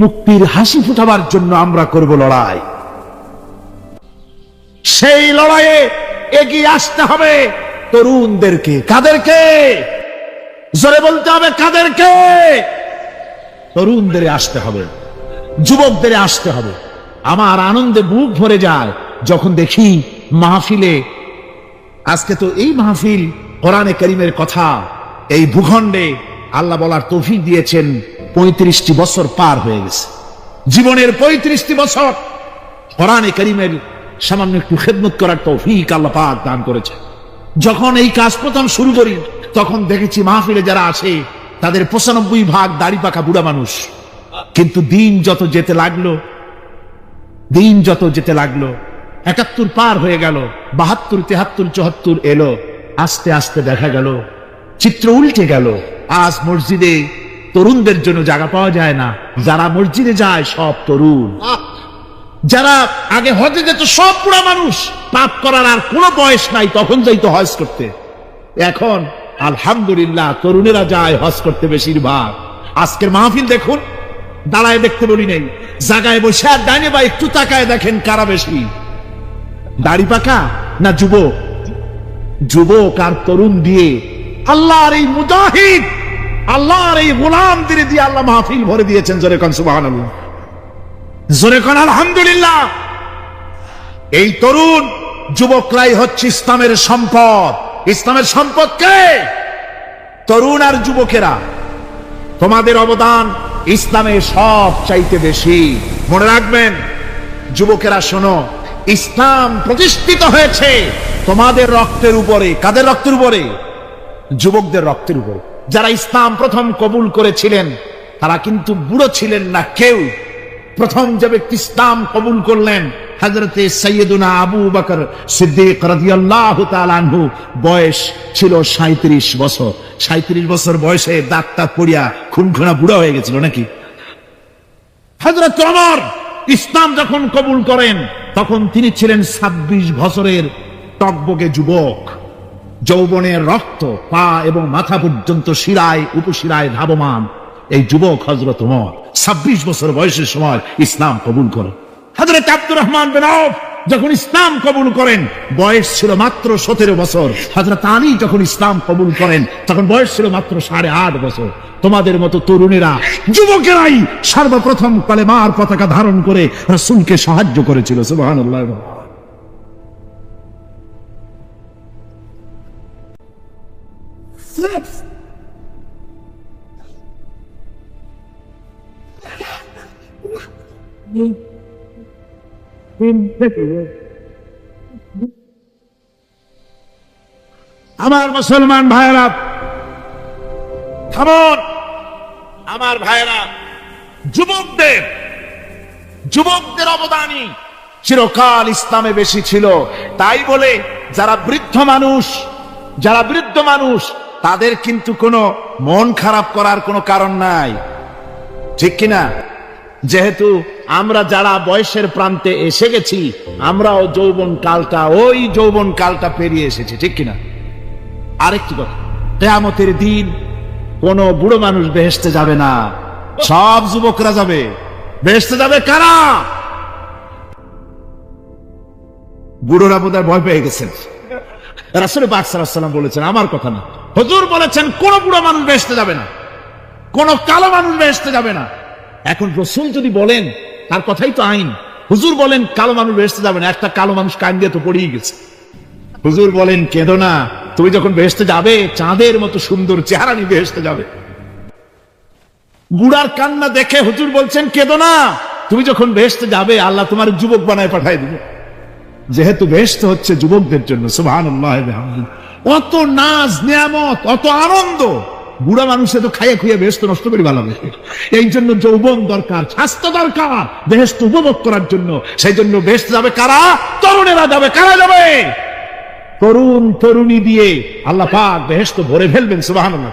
মুক্তির হাসি ফুটাবার জন্য আমরা করব লড়াই। সেই লড়াইয়ে এগিয়ে আসতে হবে তরুণদেরকে। কাদেরকে? জোরে বলতে হবে, কাদেরকে? তরুণদের আসতে হবে, যুবকদের আসতে হবে। আমার আনন্দে বুক ভরে যায় যখন দেখি মাহফিলে, আজকে তো এই মাহফিল কোরআনে কারীমের কথা এই ভূখণ্ডে আল্লাহ বলার তৌফিক দিয়েছেন। 35টি বছর পার হয়ে গেছে, জীবনের 35টি বছর কোরআনে কারীমের সামান্য একটু খেদমত করার তৌফিক আল্লাহ পাক দান করেছে। যখন এই কাজ প্রথম শুরু করি তখন দেখেছি মাহফিলে যারা আসে তাদের 95% দাড়ি পাকা বুড়া মানুষ। কিন্তু দিন যত যেতে লাগলো, দিন যত যেতে লাগলো, 71 পার হয়ে গেল, 72, 73, 74 এলো, আস্তে আস্তে দেখা গেল চিত্র উল্টে গেল। আজ মসজিদে তরুণদের জন্য জায়গা পাওয়া যায় না। যারা মসজিদে যায় সব তরুণ। যারা আগে হজে যেত সব বুড়া মানুষ, পাপ করার আর কোনো বয়স নাই, তখন যাইতো হজ করতে। এখন আলহামদুলিল্লাহ তরুণেরা যায় হজ করতে বেশিরভাগ। আজকের মাহফিল দেখুন, দাঁড়ায় দেখতে বলি নেই, জায়গায় বসে আর ডাইনে বা একটু তাকায় দেখেন কারা বেশি, দাড়ি পাকা না যুবক? যুবক আর তরুণ দিয়ে আল্লাহর এই মুজাহিদ, আল্লাহর এই গোলামদের দিয়ে আল্লাহ মাহফিল ভরে দিয়েছেন। জোরে কোন সুবহানাল্লাহ, জোরে কোন আলহামদুলিল্লাহ। এই তরুণ যুবকরাই হচ্ছে ইসলামের সম্পদ। ইসলামের সম্পদ কে? তরুণ আর যুবকেরা। তোমাদের অবদান ইসলামে সব চাইতে বেশি। মনে রাখবেন যুবকেরা, শোনো, ইসলাম প্রতিষ্ঠিত হয়েছে তোমাদের রক্তের উপরে। কাদের রক্তের উপরে? যুবকদের রক্তের উপরে। যারা ইসলাম প্রথম কবুল করেছিলেন তারা কিন্তু বুড়ো ছিলেন না কেউ। প্রথম যে ব্যক্তি ইসলাম কবুল করলেন হযরতে সাইয়্যিদুনা আবু বকর সিদ্দিক রাদিয়াল্লাহু তাআলা আনহু, বয়স ছিল 37 বছর। 37 বছর বয়সে দাঁতটা পড়িয়া খুনখুনা বুড়া হয়ে গেছিল নাকি? হযরত ওমর ইসলাম যখন কবুল করেন তখন তিনি ছিলেন 26 বছরের টকবকে যুবক। যৌবনের রক্ত পা এবং মাথা পর্যন্ত শিরায় উপশিরায় ধাবমান এই যুবক হযরত ওমর 26 বছর বয়সের সময় ইসলাম কবুল করেন। হযরত আব্দুর রহমান বিন আউফ যখন ইসলাম কবুল করেন বয়স ছিল মাত্র 17 বছর। হযরত আলী যখন ইসলাম কবুল করেন তখন বয়স ছিল মাত্র 8.5 বছর। তোমাদের মতো তরুণেরা, যুবকেরাই সর্বপ্রথম কালেমার পতাকা ধারণ করে রাসূলকে সাহায্য করেছিল। সুবহানাল্লাহ। আমার মুসলমান ভাইয়েরা থামুন, আমার ভাইয়েরা, যুবকদের অবদানই চিরকাল ইসলামে বেশি ছিল। তাই বলে যারা বৃদ্ধ মানুষ তাদের কিন্তু কোনো মন খারাপ করার কোনো কারণ নাই, ঠিক কিনা? যেহেতু আমরা যারা বয়সের প্রান্তে এসে গেছি, আমরাও ওই যৌবন কালটা পেরিয়ে এসেছি, ঠিক কিনা? আরেকটি কথা, কিয়ামতের দিন কোন বুড়ো মানুষ বেহেশতে যাবে না, সব যুবকরা যাবে। বেহেশতে যাবে কারা? বুড়োরা বোধহয় ভয় পেয়ে গেছেন। রাসূল পাক সাল্লাল্লাহু আলাইহি ওয়াসাল্লাম বলেছেন, আমার কথা না, হুজুর বলেছেন কোন বুড়ো মানুষ বেহেশতে যাবে না, কোন কালো মানুষ বেহেশতে যাবে না। এখন রাসূল যদি বলেন, তার কথাই তো আইন। হুজুর বলেন কালো মানুষ বেহেশতে যাবে না, একটা কালো মানুষ কান দিয়ে তো পড়েই গেছে। হুজুর বলেন কেঁদো না, তুমি যখন বেহেশতে যাবে চাঁদের মতো সুন্দর চেহারা নিয়ে বেহেশতে যাবে। বুড়ার কান্না দেখে হুজুর বলছেন কেঁদো না, তুমি যখন বেহেশতে যাবে আল্লাহ তোমার যুবক বানায় পাঠায় দিবে। যেহেতু বেহেশত হচ্ছে যুবকদের জন্য, সুবহানাল্লাহ বিহামদিহি, অত নাজ নিয়ামত, অত আনন্দ, বুড়া মানুষে তো খাইয়ে খুইয়ে বেহেশত নষ্ট করে ভালোবে। এই জন্য যৌবন দরকার, স্বাস্থ্য দরকার বেহেশত উপভোগ করার জন্য। সেই জন্য বেহেশতে যাবে কারা? তরুণেরা যাবে। কারা যাবে? তরুণ তরুণী দিয়ে আল্লাহ পাক বেহেশত ভরে ফেলবেন, সুবহানাল্লাহ।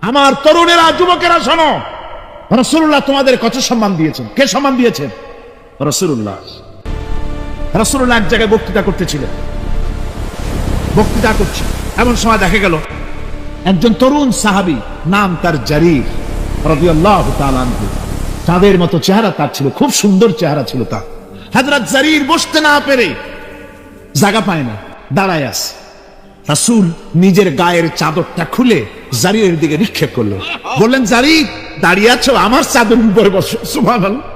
আমার তরুণেরা, যুবকেরা শোনো, রাসূলুল্লাহ তোমাদের কত সম্মান দিয়েছেন। কে সম্মান দিয়েছেন? রাসূলুল্লাহ। রাসূলুল্লাহ এক জায়গায় বক্তৃতা করতেছিলেন, বক্তৃতা করছে, এমন সময় দেখা গেল একজন তরুণ সাহাবী, নাম তার জারীর রাদিয়াল্লাহু তাআলা আনহু। চাঁদের মতো চেহারা তার ছিল, খুব সুন্দর চেহারা ছিল তার। হযরত জারীর বসতে না পেরে জায়গা পায় না, দাঁড়ায় আছে। রাসূল নিজের গায়ের চাদরটা খুলে জারীরের দিকে নিক্ষেপ করলো, বললেন, জারীর দাঁড়িয়ে আছো, আমার চাদর উপরে বসো। সুবহানাল্লাহ।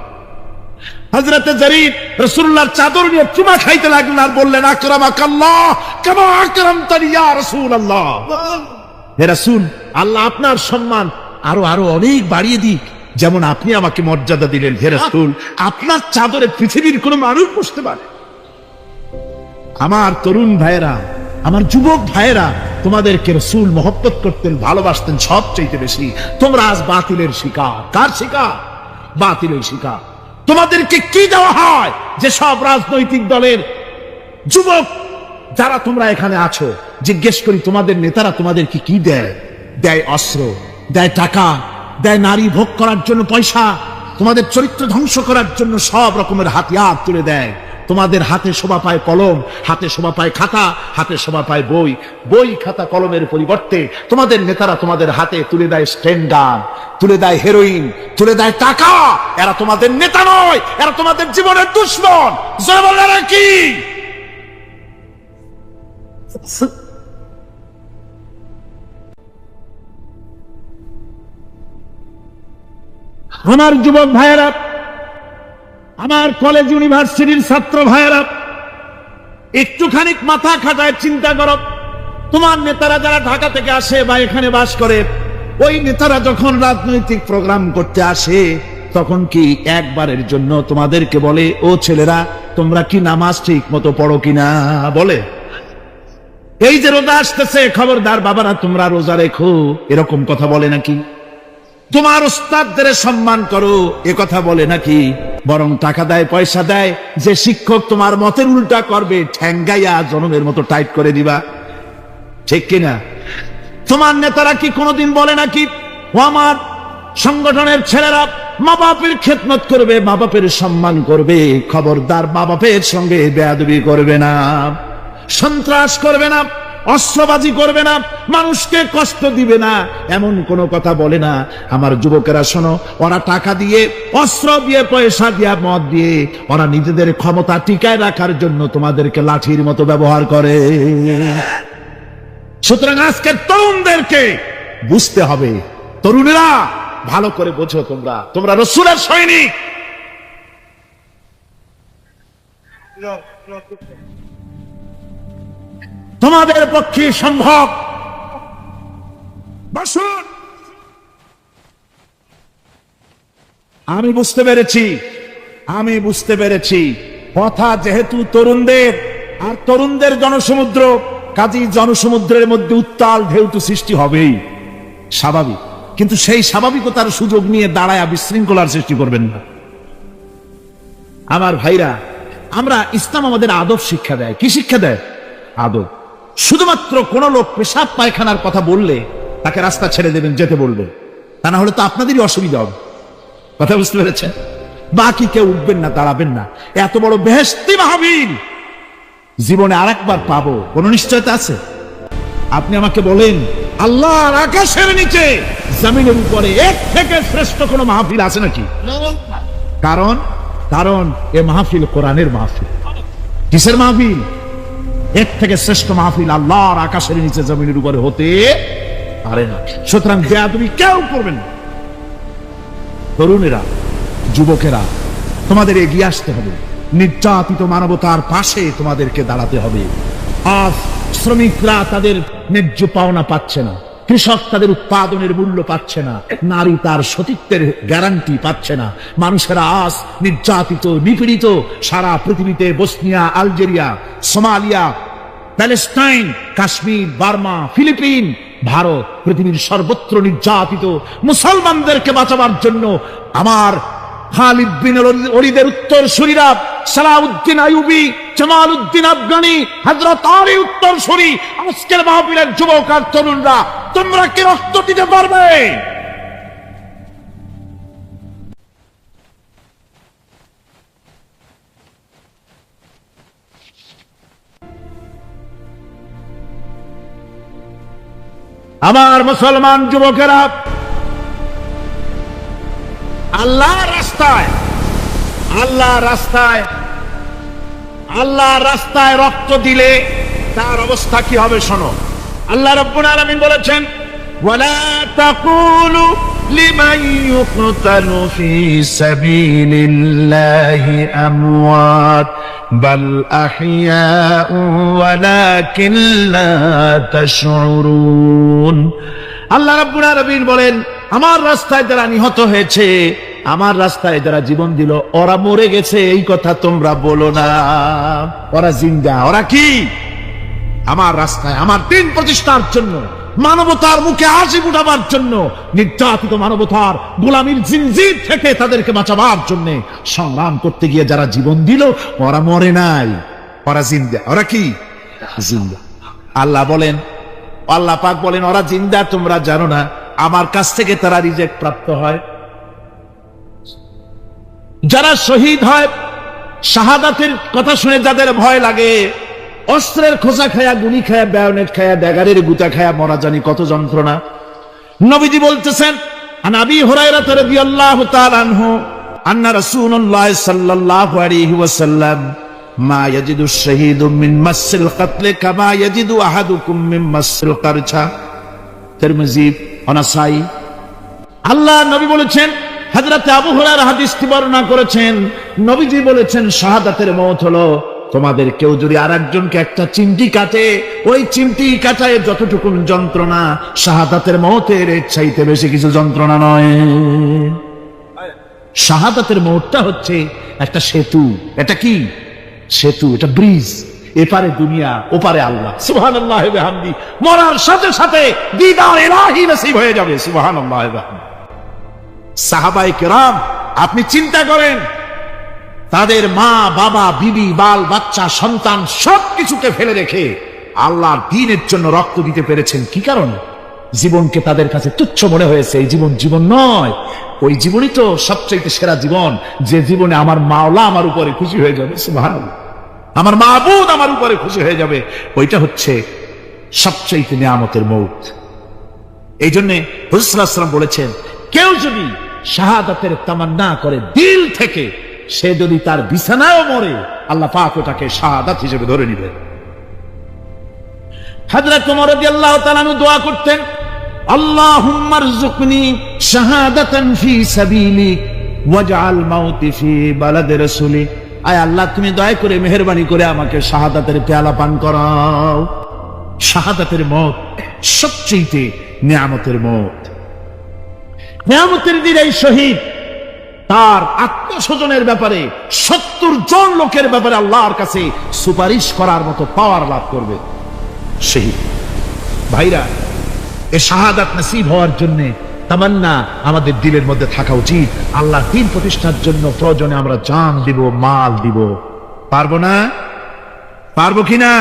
হযরত জারীর রাসূলুল্লাহর চাদর নিয়ে চুমা খাইতে লাগলেন আর বললেন, আকরামাকাল্লাহ কামা আকরামতানি ইয়া রাসূলুল্লাহ। হে রাসূল, আল্লাহ আপনার সম্মান আরো অনেক বাড়িয়ে দিক, যেমন আপনি আমাকে মর্যাদা দিলেন। হে রাসূল, আপনার চাদরে পৃথিবীর কোন মানুষ বসতে পারে? আমার তরুণ ভাইয়েরা, আমার যুবক ভাইয়েরা, তোমাদেরকে রাসূল মহব্বত করতেন, ভালোবাসতেন সবচেয়ে বেশি। তোমরা আজ বাতিলের শিকার। কার শিকার? বাতিলের শিকার। তোমাদেরকে কি দেওয়া হয়? যে সব রাজনৈতিক দলের যুবক যারা তোমরা এখানে আছো, জিজ্ঞেস করি তোমাদের নেতারা তোমাদেরকে কি দেয়? দেয় অস্ত্র, দেয় টাকা, দেয় নারী ভোগ করার জন্য পয়সা, তোমাদের চরিত্র ধ্বংস করার জন্য সব রকমের হাতিয়ার তুলে দেয়। তোমাদের হাতে শোভা পায় কলম, হাতে শোভা পায় খাতা, হাতে শোভা পায় বই। বই খাতা কলমের পরিবর্তে তোমাদের নেতারা তোমাদের হাতে তুলে দেয় স্ট্যান্ড গান, তুলে দেয় হেরোইন, তুলে দেয় টাকা। এরা তোমাদের নেতা নয়, এরা তোমাদের জীবনের দুশমন। জয় বললেন কি? আমার যুবক ভাইয়েরা, আমার কলেজ ইউনিভার্সিটির ছাত্র ভাইয়েরা, একটুখানি মাথা খাটায় চিন্তা করো। তোমার নেতারা যারা ঢাকা থেকে আসে বা এখানে বাস করে, ওই নেতারা যখন রাজনৈতিক প্রোগ্রাম করতে আসে, তখন কি একবারের জন্য তোমাদেরকে বলে, ও ছেলেরা তোমরা কি নামাজ ঠিক মতো পড়ো কিনা? বলে? এই যে রোজা আসতেছে, খবরদার বাবারা তোমরা রোজা রেখো, এরকম কথা বলে নাকি? তোমার উস্তাদদের সম্মান করো, এ কথা বলে নাকি? বরং টাকা দেয়, পয়সা দেয়, যে শিক্ষক তোমার মতের উল্টা করবে, ঠ্যাঙ্গাইয়া জনমের মতো টাইট করে দিবা, ঠিক কিনা? তোমার নেতারা কি কোনোদিন বলে নাকি, ও আমার সংগঠনের ছেলেরা মা বাপের খেদমত করবে, মা বাপের সম্মান করবে, খবরদার মা বাপের সঙ্গে বেয়াদবি করবে না, সন্ত্রাস করবে না, অস্ত্রবাজি করবে না, মানুষকে কষ্ট দিবে না, এমন কোনো কথা বলে না? আমার যুবকেরা শোনো, ওরা টাকা দিয়ে, অস্ত্র দিয়ে, পয়সা দিয়ে, মদ দিয়ে, ওরা নিজেদের ক্ষমতা টিকায় রাখার জন্য তোমাদেরকে লাঠির মতো ব্যবহার করে। সুতরাং আজকের তরুণদেরকে বুঝতে হবে, তরুণেরা ভালো করে বোঝো, তোমরা রাসূলের সৈনিক। তোমাদের পক্ষে সম্ভব। বসুন। আমি বুঝতে পেরেছি কথা যেহেতু তরুণদের, আর তরুণদের জনসমুদ্র, কাজেই জনসমুদ্রের মধ্যে উত্তাল ঢেউ তো সৃষ্টি হবেই, স্বাভাবিক। কিন্তু সেই স্বাভাবিকতার সুযোগ নিয়ে দাঁড়ায় বিশৃঙ্খলার সৃষ্টি করবেন না। আমার ভাইরা, আমরা ইসলাম আমাদের আদব শিক্ষা দেয়। কি শিক্ষা দেয়? আদব। শুধুমাত্র কোন লোক পেশাব পায়খানার কথা বললে তাকে রাস্তা ছেড়ে দেবেন, যেতে বলবেন, তা না হলে তো আপনাদেরই অসুবিধা হবে। কথা বুঝতে পেরেছেন? বাকি কেউ উঠবেন না, দাঁড়াবেন না। এত বড় বেহেশতি মাহফিল জীবনে আরেকবার পাবো কোন নিশ্চয়তা আছে? আপনি আমাকে বলেন, আল্লাহর আকাশের নিচে জমিনের উপরে এর থেকে শ্রেষ্ঠ কোন মাহফিল আছে নাকি? কারণ কারণ এ মাহফিল কোরআনের মাহফিল। কিসের মাহফিল? এর থেকে শ্রেষ্ঠ মাহফিল আল্লাহর আকাশের নিচে জমিনের উপরে হতে পারে না। সুতরাং বেয়াদবি কেউ করবেন না। তরুণেরা, যুবকেরা, তোমাদের এগিয়ে আসতে হবে। নির্যাতিত মানবতার পাশে তোমাদেরকে দাঁড়াতে হবে। আজ শ্রমিকরা তাদের ন্যায্য পাওনা পাচ্ছে না, কৃষক তাদের উৎপাদনের মূল্য পাচ্ছে না, নারী তার সতীত্বের গ্যারান্টি পাচ্ছে না। মানুষেরা আজ নির্যাতিত, নিপীড়িত। সারা পৃথিবীতে Bosnia, Algeria, Somalia, Palestine, Kashmir, Burma, Philippines, Bharat, পৃথিবীর সর্বত্র নির্যাতিত মুসলমানদেরকে বাঁচাবার জন্য আমার খালিদ বিন ওলীদের উত্তরসূরিরা, সালাউদ্দিন আইয়ুবী, জামালউদ্দিন আফগানি, হযরত আলী উত্তরসূরি, আজকের মাহফিলের যুবক আর তরুণরা, তোমরা কি রক্ত দিতে পারবে? আমার মুসলমান যুবকেরা, আল্লাহর রাস্তায় আল্লাহর রাস্তায় রক্ত দিলে তার অবস্থা কি হবে শোনো। আল্লাহ রাব্বুল আলামিন বলেছেন, ওয়ালা তাকুলু লিমান ইউকতালু ফি সাবিলিল্লাহি আমওয়াত বাল আহইয়াউ ওয়ালাকিন লা তাশউরুন। আল্লাহ রাব্বুল আলামিন বলেন, আমার রাস্তায় যারা নিহত হয়েছে, আমার রাস্তায় যারা জীবন দিল, ওরা মরে গেছে এই কথা তোমরা বলো না। ওরা জিন্দা। ওরা কি? আমার রাস্তায়, আমার দিন প্রতিষ্ঠার জন্য, মানবতার মুখে হাসি ফুটাবার জন্য, নির্যাতিত মানবতার গোলামীর জিনজির থেকে তাদেরকে বাঁচাবার জন্য সংগ্রাম করতে গিয়ে যারা জীবন দিল, ওরা মরে নাই, ওরা জিন্দা। ওরা কি? জিন্দা। আল্লাহ বলেন, আল্লাহ পাক বলেন, ওরা জিন্দা তোমরা জানো না, আমার কাছ থেকে তারা রিজেক্ট প্রাপ্ত হয়। যারা শহীদ হয়, শাহাদাতের কথা শুনে যাদের ভয় লাগে, অস্ত্রের খোঁচা খায়া, গুলি খায়া, বায়োনেট খায়া, ড্যাগারের গুতা খায়া মরা, জানি কত যন্ত্রণা। নবীজি বলতেছেন, আন আবি হুরায়রা রাদিয়াল্লাহু তাআলা আনহু আন্না রাসূলুল্লাহ সাল্লাল্লাহু আলাইহি ওয়াসাল্লাম মা ইয়াজিদু শাহীদু মিন মাসিল কাতল কামা ইয়াজিদু আহাদুকুম মিন মাসিল কারছা। তিরমিজি, নাসাই। আল্লাহ নবী বলেছেন, হযরত আবু হুরায়রা হাদিসটি বর্ণনা করেছেন, নবীজি বলেছেন, শাহাদাতের মওত হলো তোমাদের কেউ যদি আরেকজনকে একটা চিমটি কাটে, ওই চিমটি কাটায় যতটুকু যন্ত্রণা, শাহাদাতের মওতের চাইতে বেশি কিছু যন্ত্রণা নয়। শাহাদাতের মওতটা হচ্ছে একটা সেতু। এটা কি সেতু? এটা ব্রিজ। এপারে দুনিয়া, ওপারে আল্লাহ। সুবহানাল্লাহ ওয়া বিহামদি। মরার সাথে সাথে দিদার ইলাহি নসিব হয়ে যাবে। সুবহানাল্লাহ ওয়া বিহামদি। সাহাবায়ে কেরাম, আপনি চিন্তা করেন, তাদের মা, বাবা, বিবি, বাল, বাচ্চা, সন্তান সবকিছুকে ফেলে রেখে আল্লাহর দ্বীনের জন্য রক্ত দিতে পেরেছেন। কি কারণে? জীবনকে তাদের কাছে তুচ্ছ মনে হয়েছে। এই জীবন জীবন নয়, ওই জীবনই তো সবচেয়ে সেরা জীবন, যে জীবনে আমার মাওলা আমার উপরে খুশি হয়ে যাবে। সুবহানাল্লাহ। আমার মাবুদ আমার উপরে খুশি হয়ে যাবে। ওইটা হচ্ছে সবচেয়ে নিয়ামতের মওত। এই জন্য রাসূল সাল্লাল্লাহু আলাইহি ওয়াসাল্লাম বলেছেন, কেউ যদি শাহাদাতের তামান্না করে দিল থেকে, সে যদি তার বিছানায়ও মরে, আল্লাহ পাক ওটাকে শাহাদাত হিসেবে ধরে নেবে। হযরত ওমর রাদিয়াল্লাহু তাআলা আনহু দোয়া করতেন, আল্লাহুম্মা রযুকনি শাহাদাতান ফি সাবিলিক ওয়াজআল মাউতি ফি বালাদি রাসূলি। আয় আল্লাহ, তুমি দয়া করে মেহেরবানি করে আমাকে শাহাদাতের পেয়ালা পান করাও। শাহাদাতের মওত সবচেয়ে নিয়ামতের মওত। নিয়ামতের দিন এই শহীদ তার আত্মস্বজনের ব্যাপারে 70 জন লোকের ব্যাপারে আল্লাহর কাছে সুপারিশ করার মতো পাওয়ার লাভ করবে। শহীদ। ভাইরা, এ শাহাদাত নসিব হওয়ার জন্য তামান্না আমাদের দিলের মধ্যে থাকা উচিত। আল্লাহ দ্বীন প্রতিষ্ঠার জন্য প্রয়োজনে আমরা জান দিব, মাল দিব। পারবো না? পারবো কিনা?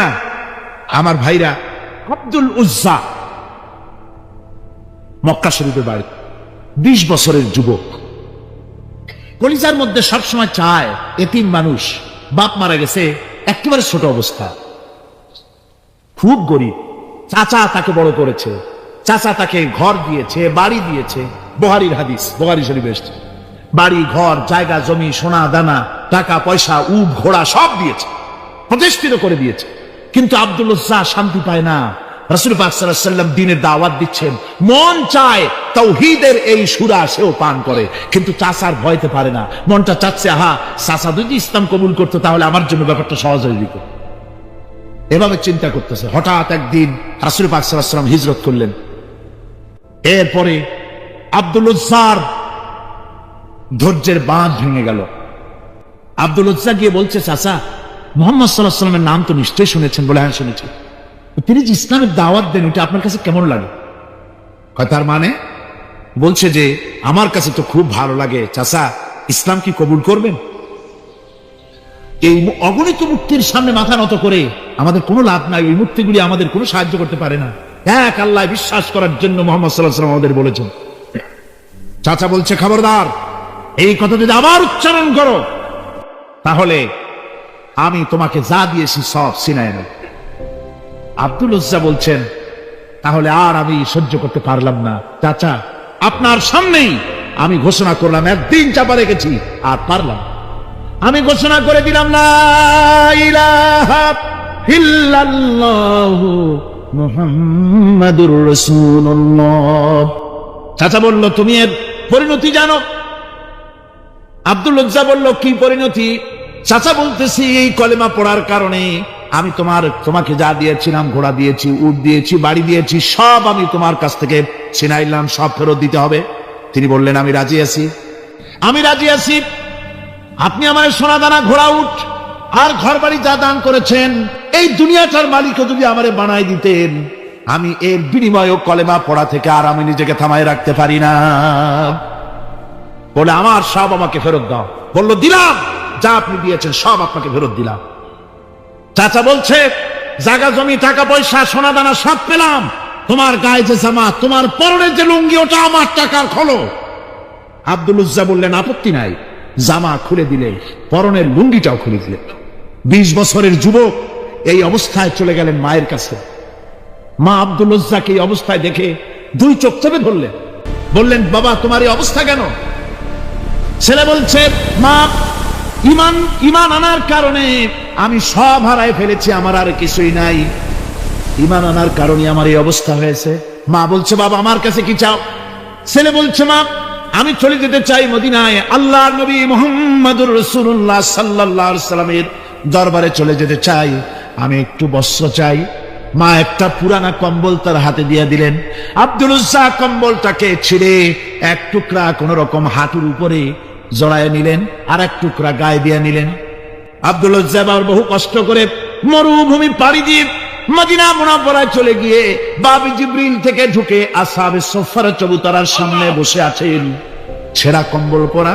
আমার ভাইরা, আব্দুল উজ্জা মক্কা শরীফের বাড়ি, 20 বছরের যুবক, কলিজার মধ্যে সবসময় চায় এতিম মানুষ, বাপ মারা গেছে, একেবারে ছোট অবস্থা, খুব গরিব। চাচা তাকে বড় করেছে, চাচা তাকে ঘর দিয়েছে, বাড়ি দিয়েছে। বুখারীর হাদিস, বুখারী শরীফে এসেছে। বাড়ি, ঘর, জায়গা, জমি, সোনা দানা, টাকা পয়সা, উট ঘোড়া সব দিয়েছে, প্রতিষ্ঠিত করে দিয়েছে। কিন্তু আব্দুল উজ্জা শান্তি পায় না। রাসূল পাক সাল্লাল্লাহু আলাইহি ওয়াসাল্লাম দ্বীনের দাওয়াত দিচ্ছেন, মন চায় তাওহীদের এই সূরা সেও পান করে, কিন্তু চাচার ভয়তে পারে না। মনটা চাচ্ছে, আহা, চাচা যদি ইসলাম কবুল করতো তাহলে আমার জন্য ব্যাপারটা সহজ হয়ে যেত। এভাবে চিন্তা করতেছে। হঠাৎ একদিন রাসূল পাক সাল্লাল্লাহু আলাইহি ওয়াসাল্লাম হিজরত করলেন। এরপরে আব্দুল উজ্জার ধৈর্যের বাঁধ ভেঙে গেল। আব্দুল উজ্জা গিয়ে বলছে, চাচা, মুহাম্মদ সাল্লাল্লাহু আলাইহি ওয়াসাল্লামের নাম তো নিশ্চয়ই শুনেছেন। বলে, হ্যাঁ শুনেছি। তিনি যে ইসলামের দাওয়াত দেন, এটা আপনার কাছে কেমন লাগে? তার মানে বলছে যে আমার কাছে তো খুব ভালো লাগে। চাচা, ইসলাম কি কবুল করবেন? এই অগণিত মূর্তির সামনে মাথা নত করে আমাদের কোনো লাভ নাই। ওই মূর্তিগুলি আমাদের কোনো সাহায্য করতে পারে না। এক আল্লাহ বিশ্বাস করার জন্য মুহাম্মদ সাল্লাল্লাহু আলাইহি ওয়াসাল্লাম আমাদের বলেছেন। চাচা বলছে, খবরদার, এই কথা যদি আবার উচ্চারণ করো তাহলে আমি তোমাকে যা দিয়েছি সব ছিনায় নেব। আব্দুল উজ্জা বলছেন, তাহলে আর আমি সহ্য করতে পারলাম না। চাচা, আপনার সামনেই আমি ঘোষণা করলাম, একদিন চাপা রেখেছি, আর পারলাম। আমি ঘোষণা করে দিলাম, লা ইলাহা ইল্লাল্লাহু মুহাম্মাদুর রাসূলুল্লাহ। চাচা বলল, তুমি এর পরিণতি জানো? আব্দুল উজ্জা বলল, কি পরিণতি? চাচা বলতেছি, এই কলেমা পড়ার কারণে আমি তোমাকে যা দিয়েছিলাম, ঘোড়া দিয়েছি, উট দিয়েছি, বাড়ি দিয়েছি, সব আমি তোমার কাছ থেকে ছিনাইলাম, সব ফেরত দিতে হবে। তিনি বললেন, আমি রাজি আছি, আমি রাজি আছি। আপনি আমার সোনা দানা, ঘোড়া, উট আর ঘর বাড়ি যা দান করেছেন, এই দুনিয়াটার মালিকও যদি আমারে বানাই দিতেন, আমি এর বিনিময়ে কলেমা পড়া থেকে আর আমি নিজেকে থামায় রাখতে পারি না। বলে, আমার সব আমাকে ফেরত দাও। বলল, দিলাম, যা আপনি দিয়েছেন সব আপনাকে ফেরত দিলাম। চাচা বলছে, জায়গা জমি, টাকা পয়সা, সোনা দানা সব পেলাম, তোমার গায়ে যে জামা, তোমার পরনের যে লুঙ্গি, ওটা আমার টাকার খোলো। আব্দুল উজ্জা বললেন, আপত্তি নাই। জামা খুলে দিলে, পরনের লুঙ্গিটাও খুলে দিলে। 20 বছরের যুবক এই অবস্থায় চলে গেলেন মায়ের কাছে। মা আব্দুল উজ্জাকে এই অবস্থায় দেখে 2 চোখ চেপে ধরলেন। বললেন, বাবা, তোমার এই অবস্থা কেন? ছেলে বলছে, মা, ইমান আনার কারণে আমি সব হারায় ফেলেছি, আমার আর কিছুই নাই। ইমান আনার কারণে আমার এই অবস্থা হয়েছে। মা বলছে, বাবা, আমার কাছে কি চাও? ছেলে বলছে, মা, আমি চলে যেতে চাই মদিনায়, আল্লাহর নবী মুহাম্মদুর রাসূলুল্লাহ সাল্লাল্লাহু আলাইহি ওয়াসাল্লামের দরবারে চলে যেতে চাই। আমি একটু বস্ত্র চাই। মা একটা পুরানা কম্বল তার হাতে দিয়ে দিলেন। আব্দুল উজ্জা কম্বলটাকে ছিঁড়ে এক টুকরা কোন রকম হাঁটুর উপরে জড়ায় নিলেন, আর এক টুকরা গায়ে দিয়ে নিলেন। আব্দুল উজ্জা আবার বহু কষ্ট করে মরুভূমি পাড়ি দিয়ে মদিনা মুনাওয়ারায় চলে গিয়ে বাবি জিবরিল থেকে ঢুকে আসহাবে সুফফার চবুতরার সামনে বসে আছেন, ছেঁড়া কম্বল পরা।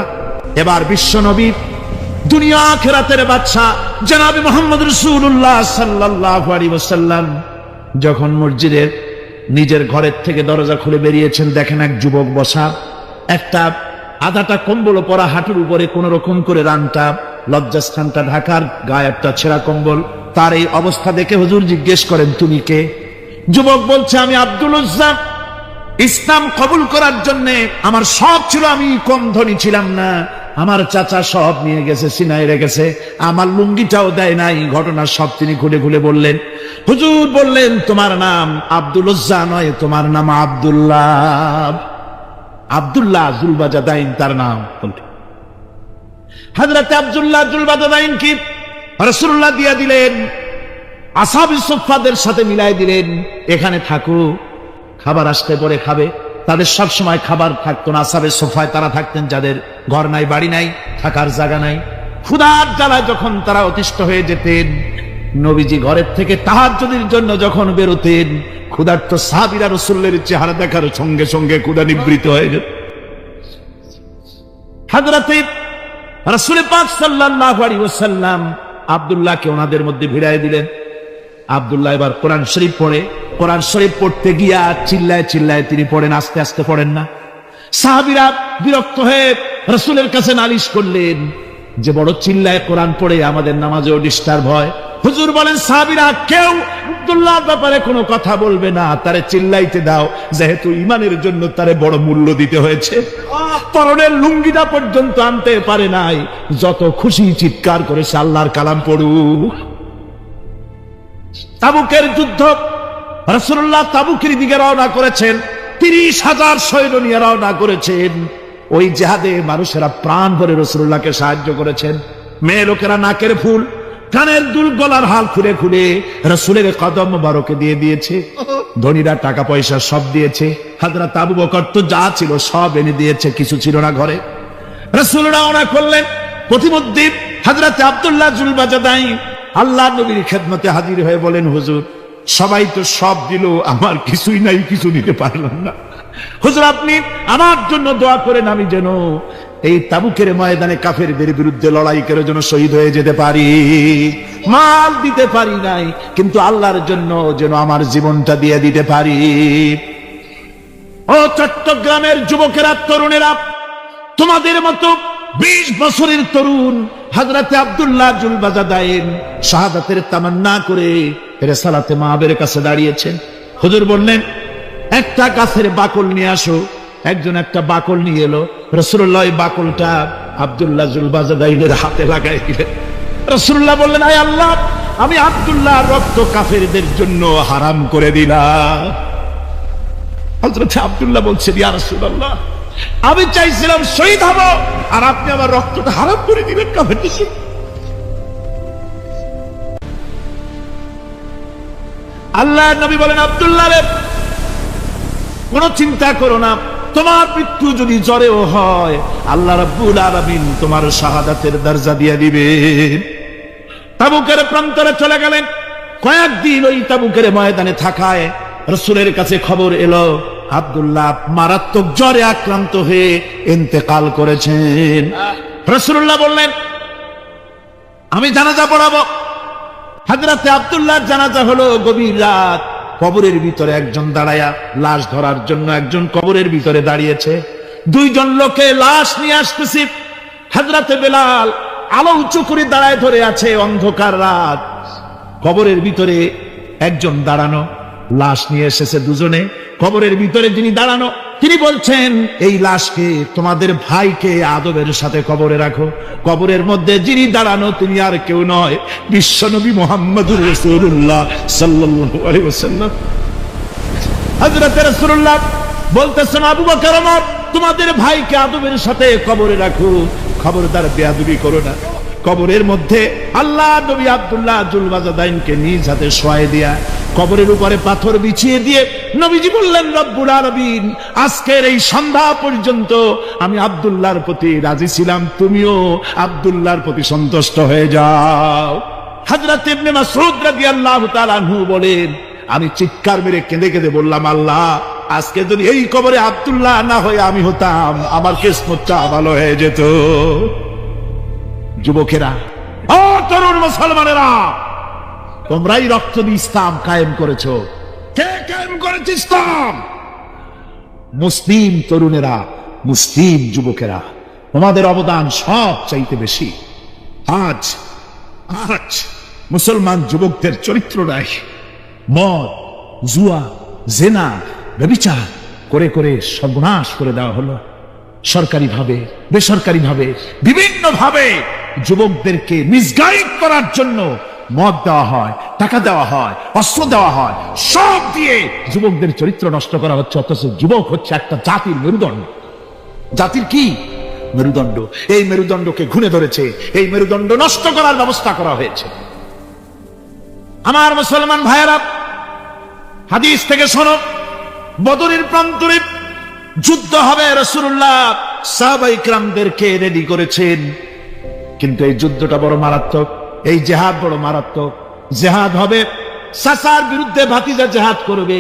এবার বিশ্ব নবী, দুনিয়া আখিরাতের বাদশা জনাবে মুহাম্মদ রাসূলুল্লাহ সাল্লাল্লাহু আলাইহি ওয়াসাল্লাম যখন মসজিদের নিজের ঘরের থেকে দরজা খুলে বেরিয়েছেন, দেখেন এক যুবক বসা, একটা আধাটা কম্বল পরা, হাঁটুর উপরে কোন রকম করে রানটা, লজ্জাস্থানটা ঢাকার, গায়ে একটা ছেঁড়া কম্বল। তার এই অবস্থা দেখে হুজুর জিজ্ঞেস করেন, তুমি কে? যুবক বলছে, আমি আব্দুল উজ্জা। ইসলাম কবুল করার জন্য আমার সব ছিল, আমি কম ধনী ছিলাম না। আমার চাচা সব নিয়ে গেছে, সিনাই রেখেছে, আমার লুঙ্গিটাও দেয় নাই। ঘটনা সব তিনি খুলে খুলে বললেন। হুজুর বললেন, তোমার নাম আব্দুল উজ্জা নয়, তোমার নাম আব্দুল্লাহ। আব্দুল্লাহ জুলবাজাদাইন তার নাম। হযরত আব্দুল্লাহ জুলবাজাদাইন কি রাসূলুল্লাহ দিয়া দিলেন, আসহাবে সুফফাদের সাথে মিলাই দিলেন, এখানে থাকো, খাবার আসতে পরে খাবে। তাদের সব সময় খাবার থাকতো না। আসহাবে সুফফায় তারা থাকতেন যাদের ঘর নাই, বাড়ি নাই, থাকার জায়গা নাই। ক্ষুধার জ্বালায় যখন তারা অতিষ্ঠ হয়ে যেতেন, নবীজি ঘরের থেকে তাহাজ্জুদের জন্য যখন বেরোতেন, ক্ষুধার্ত সাহাবীরা রাসূলের চেহারা দেখার সঙ্গে সঙ্গে ক্ষুধা নিবৃত হয়ে যেত। হযরতে রাসূল পাক সাল্লাল্লাহু আলাইহি ওয়াসাল্লাম আব্দুল্লাহকে ওনাদের মধ্যে ভিড়ায় দিলেন। আব্দুল্লাহ এবার কোরআন শরীফ পড়ে। কোরআন শরীফ পড়তে গিয়া চিল্লায় চিল্লায় তিনি পড়েন, আস্তে আস্তে পড়েন না। সাহাবীরা বিরক্ত হয়ে রাসূলের কাছে নালিশ করলেন যে বড় চিল্লায় কোরআন পড়ে, আমাদের নামাজেও ডিস্টার্ব হয়। হুজুর বলেন, সাহাবীরা কেউ আব্দুল্লাহর ব্যাপারে কোনো কথা বলবে না, তারে চিল্লাইতে দাও, যেহেতু ঈমানের জন্য তারে বড় মূল্য দিতে হয়েছে। পরনের লুঙ্গিটা পর্যন্ত আনতে পারে নাই, যত খুশি চিৎকার করে সে আল্লাহর কালাম পড়ুক। তাবুকের যুদ্ধ, রাসূলুল্লাহ তাবুকের দিকে রওনা করেছেন। 30,000 সৈন্য নিয়ে রওনা করেছেন। ওই জিহাদে মানুষেরা প্রাণ ভরে রাসূলুল্লাহকে সাহায্য করেছেন। মেয়ে লোকেরা নাকের ফুল, কানের দুল, গলার হাল খুলে খুলে রাসূলের কদম মোবারকে দিয়ে দিয়েছে। ধনীরা টাকা পয়সা সব দিয়েছে। হযরত আবু বকর তো যা ছিল সব এনে দিয়েছে, কিছু ছিল না ঘরে। রাসূল রওনা করলেন। প্রতিমধ্যে হযরত আব্দুল্লাহ জুলবাজাদাই আল্লাহর নবীর খেদমতে হাজির হয়ে বলেন, হুজুর সবাই তো সব দিল, আমার কিছুই নাই, কিছু দিতে পারলাম না। হুজুর আপনি আমার জন্য দোয়া করেন, আমি যেন এই তাবুকের ময়দানে কাফেরদের বিরুদ্ধে লড়াই করে যেন শহীদ হয়ে যেতে পারি। মাল দিতে পারি নাই, কিন্তু আল্লাহর জন্য যেন আমার জীবনটা দিয়ে দিতে পারি। ও চট্টগ্রামের যুবকেরা, তরুণেরা, তোমাদের মতো 20 বছরের তরুণ হযরতে আব্দুল্লাহ জুলবাজাদাইন শাহাদাতের তামান্না করে রিসালাতে মাহবের কাছে দাঁড়িয়েছেন। হুজুর বললেন, একটা গাছের বাকল নিয়ে আসো। একজন একটা বাকল নিয়ে এলো। রাসূলুল্লাহ এই বাকলটা আব্দুল্লাহ জুলবাজাদাইনের হাতে লাগাই দিলেন। রাসূলুল্লাহ বললেন, আয় আল্লাহ, আমি আব্দুল্লাহর রক্ত কাফেরদের জন্য হারাম করে দিলাম। হযরত আব্দুল্লাহ বলছেন, ইয়া রাসূলুল্লাহ, আমি চাইছিলাম শহীদ হব, আর আপনি আমার রক্তটা হারাম করে দিলেন কাফেরদের জন্য। আল্লাহ নবী বলেন, আব্দুল্লাহ রে, কোন চিন্তা করো না, তোমার মৃত্যু যদি জ্বরেও হয়, আল্লাহ রাব্বুল আলামিন তোমার শাহাদাতের দরজা দিয়ে দিবেন। তাবুকের প্রান্তরে চলে গেলেন। কয়েকদিন ওই তাবুকের ময়দানে থাকায় রাসূলের কাছে খবর এলো আব্দুল্লাহ মারাত্মক জ্বরে আক্রান্ত হয়ে ইন্তেকাল করেছেন। রাসূলুল্লাহ বললেন, আমি জানাজা পড়াবো। হযরতে আব্দুল্লাহর জানাজা হলো গভীর রাত। কবরের ভিতরে একজন দাঁড়ায়া লাশ ধরার জন্য একজন কবরের ভিতরে দাঁড়িয়েছে। 2 জন লোকে লাশ নিয়ে আসতেছে। হযরতে বেলাল আলো উঁচু করে দাঁড়ায় ধরে আছে। অন্ধকার রাত, কবরের ভিতরে একজন দাঁড়ানো, লাশ নিয়ে এসেছে 2 জনে। কবরের ভিতরে যিনি দাঁড়ানো, তিনি বলছেন, এই লাশকে তোমাদের ভাইকে আদবের সাথে কবরে রাখো। কবরের মধ্যে যিনি দাঁড়ানো তিনি আর কেউ নয়, বিশ্বনবী মুহাম্মদুর রাসূলুল্লাহ সাল্লাল্লাহু আলাইহি ওয়াসাল্লাম। হযরত রাসূলুল্লাহ বলতেছেন, আবু বকর ওমর, তোমাদের ভাইকে আদবের সাথে কবরে রাখো, খবরদার বেয়াদবি করো না। কবরের মধ্যে আল্লাহ নবী আব্দুল্লাহ জুলবাজাদাইনকে নিজ হাতে শোয়ায় দিয়া কবরের উপরে পাথর বিছিয়ে দিয়ে নবীজি বললেন, রব্বুল আলামিন, আজকের এই সন্ধ্যা পর্যন্ত আমি আব্দুল্লাহর প্রতি রাজি ছিলাম, তুমিও আব্দুল্লাহর প্রতি সন্তুষ্ট হয়ে যাও। হযরত ইবনে মাসউদ রাদিয়াল্লাহু তাআলা আনহু বলেন, আমি চিৎকার মেরে কেঁদে কেঁদে বললাম, আল্লাহ, আজকে যদি এই কবরে আব্দুল্লাহ না হয়ে আমি হতাম, আমার কিসমতটা ভালো হয়ে যেত। যুবকেরা, ও তরুণ মুসলমানেরা, তোমরাই রক্ত দিয়ে ইসলাম কায়েম করেছো। কে কায়েম করেছে ইসলাম? মুসলিম তরুণেরা, মুসলিম যুবকেরা, তোমাদের অবদান সব চাইতে বেশি। আজ মুসলমান যুবকদের চরিত্র নাই। মদ, জুয়া, জেনা, ব্যভিচার করে করে সর্বনাশ করে দেওয়া হলো। সরকারি ভাবে, বেসরকারি ভাবে, বিভিন্ন ভাবে যুবকদেরকে মিসগাইড করার জন্য মদ দেওয়া হয়, টাকা দেওয়া হয়, অস্ত্র দেওয়া হয়, সব দিয়ে যুবকদের চরিত্র নষ্ট করা হচ্ছে। অথচ যুবক হচ্ছে একটা জাতির মেরুদণ্ড। জাতির কি মেরুদণ্ড? এই মেরুদণ্ডকে ঘুরে ধরেছে, এই মেরুদণ্ড নষ্ট করার ব্যবস্থা করা হয়েছে। আমার মুসলমান ভাইয়েরা, হাদিস থেকে শোনো, বদরের প্রান্তরে যুদ্ধ হবে। রাসূলুল্লাহ সাহাবায়ে কিরামদেরকে রেডি করেছেন, কিন্তু এই যুদ্ধটা বড় মারাত্মক, এই জিহাদ বড় মারাত্মক। জেহাদ হবে, চাচার বিরুদ্ধে ভাতিজা জেহাদ করবে,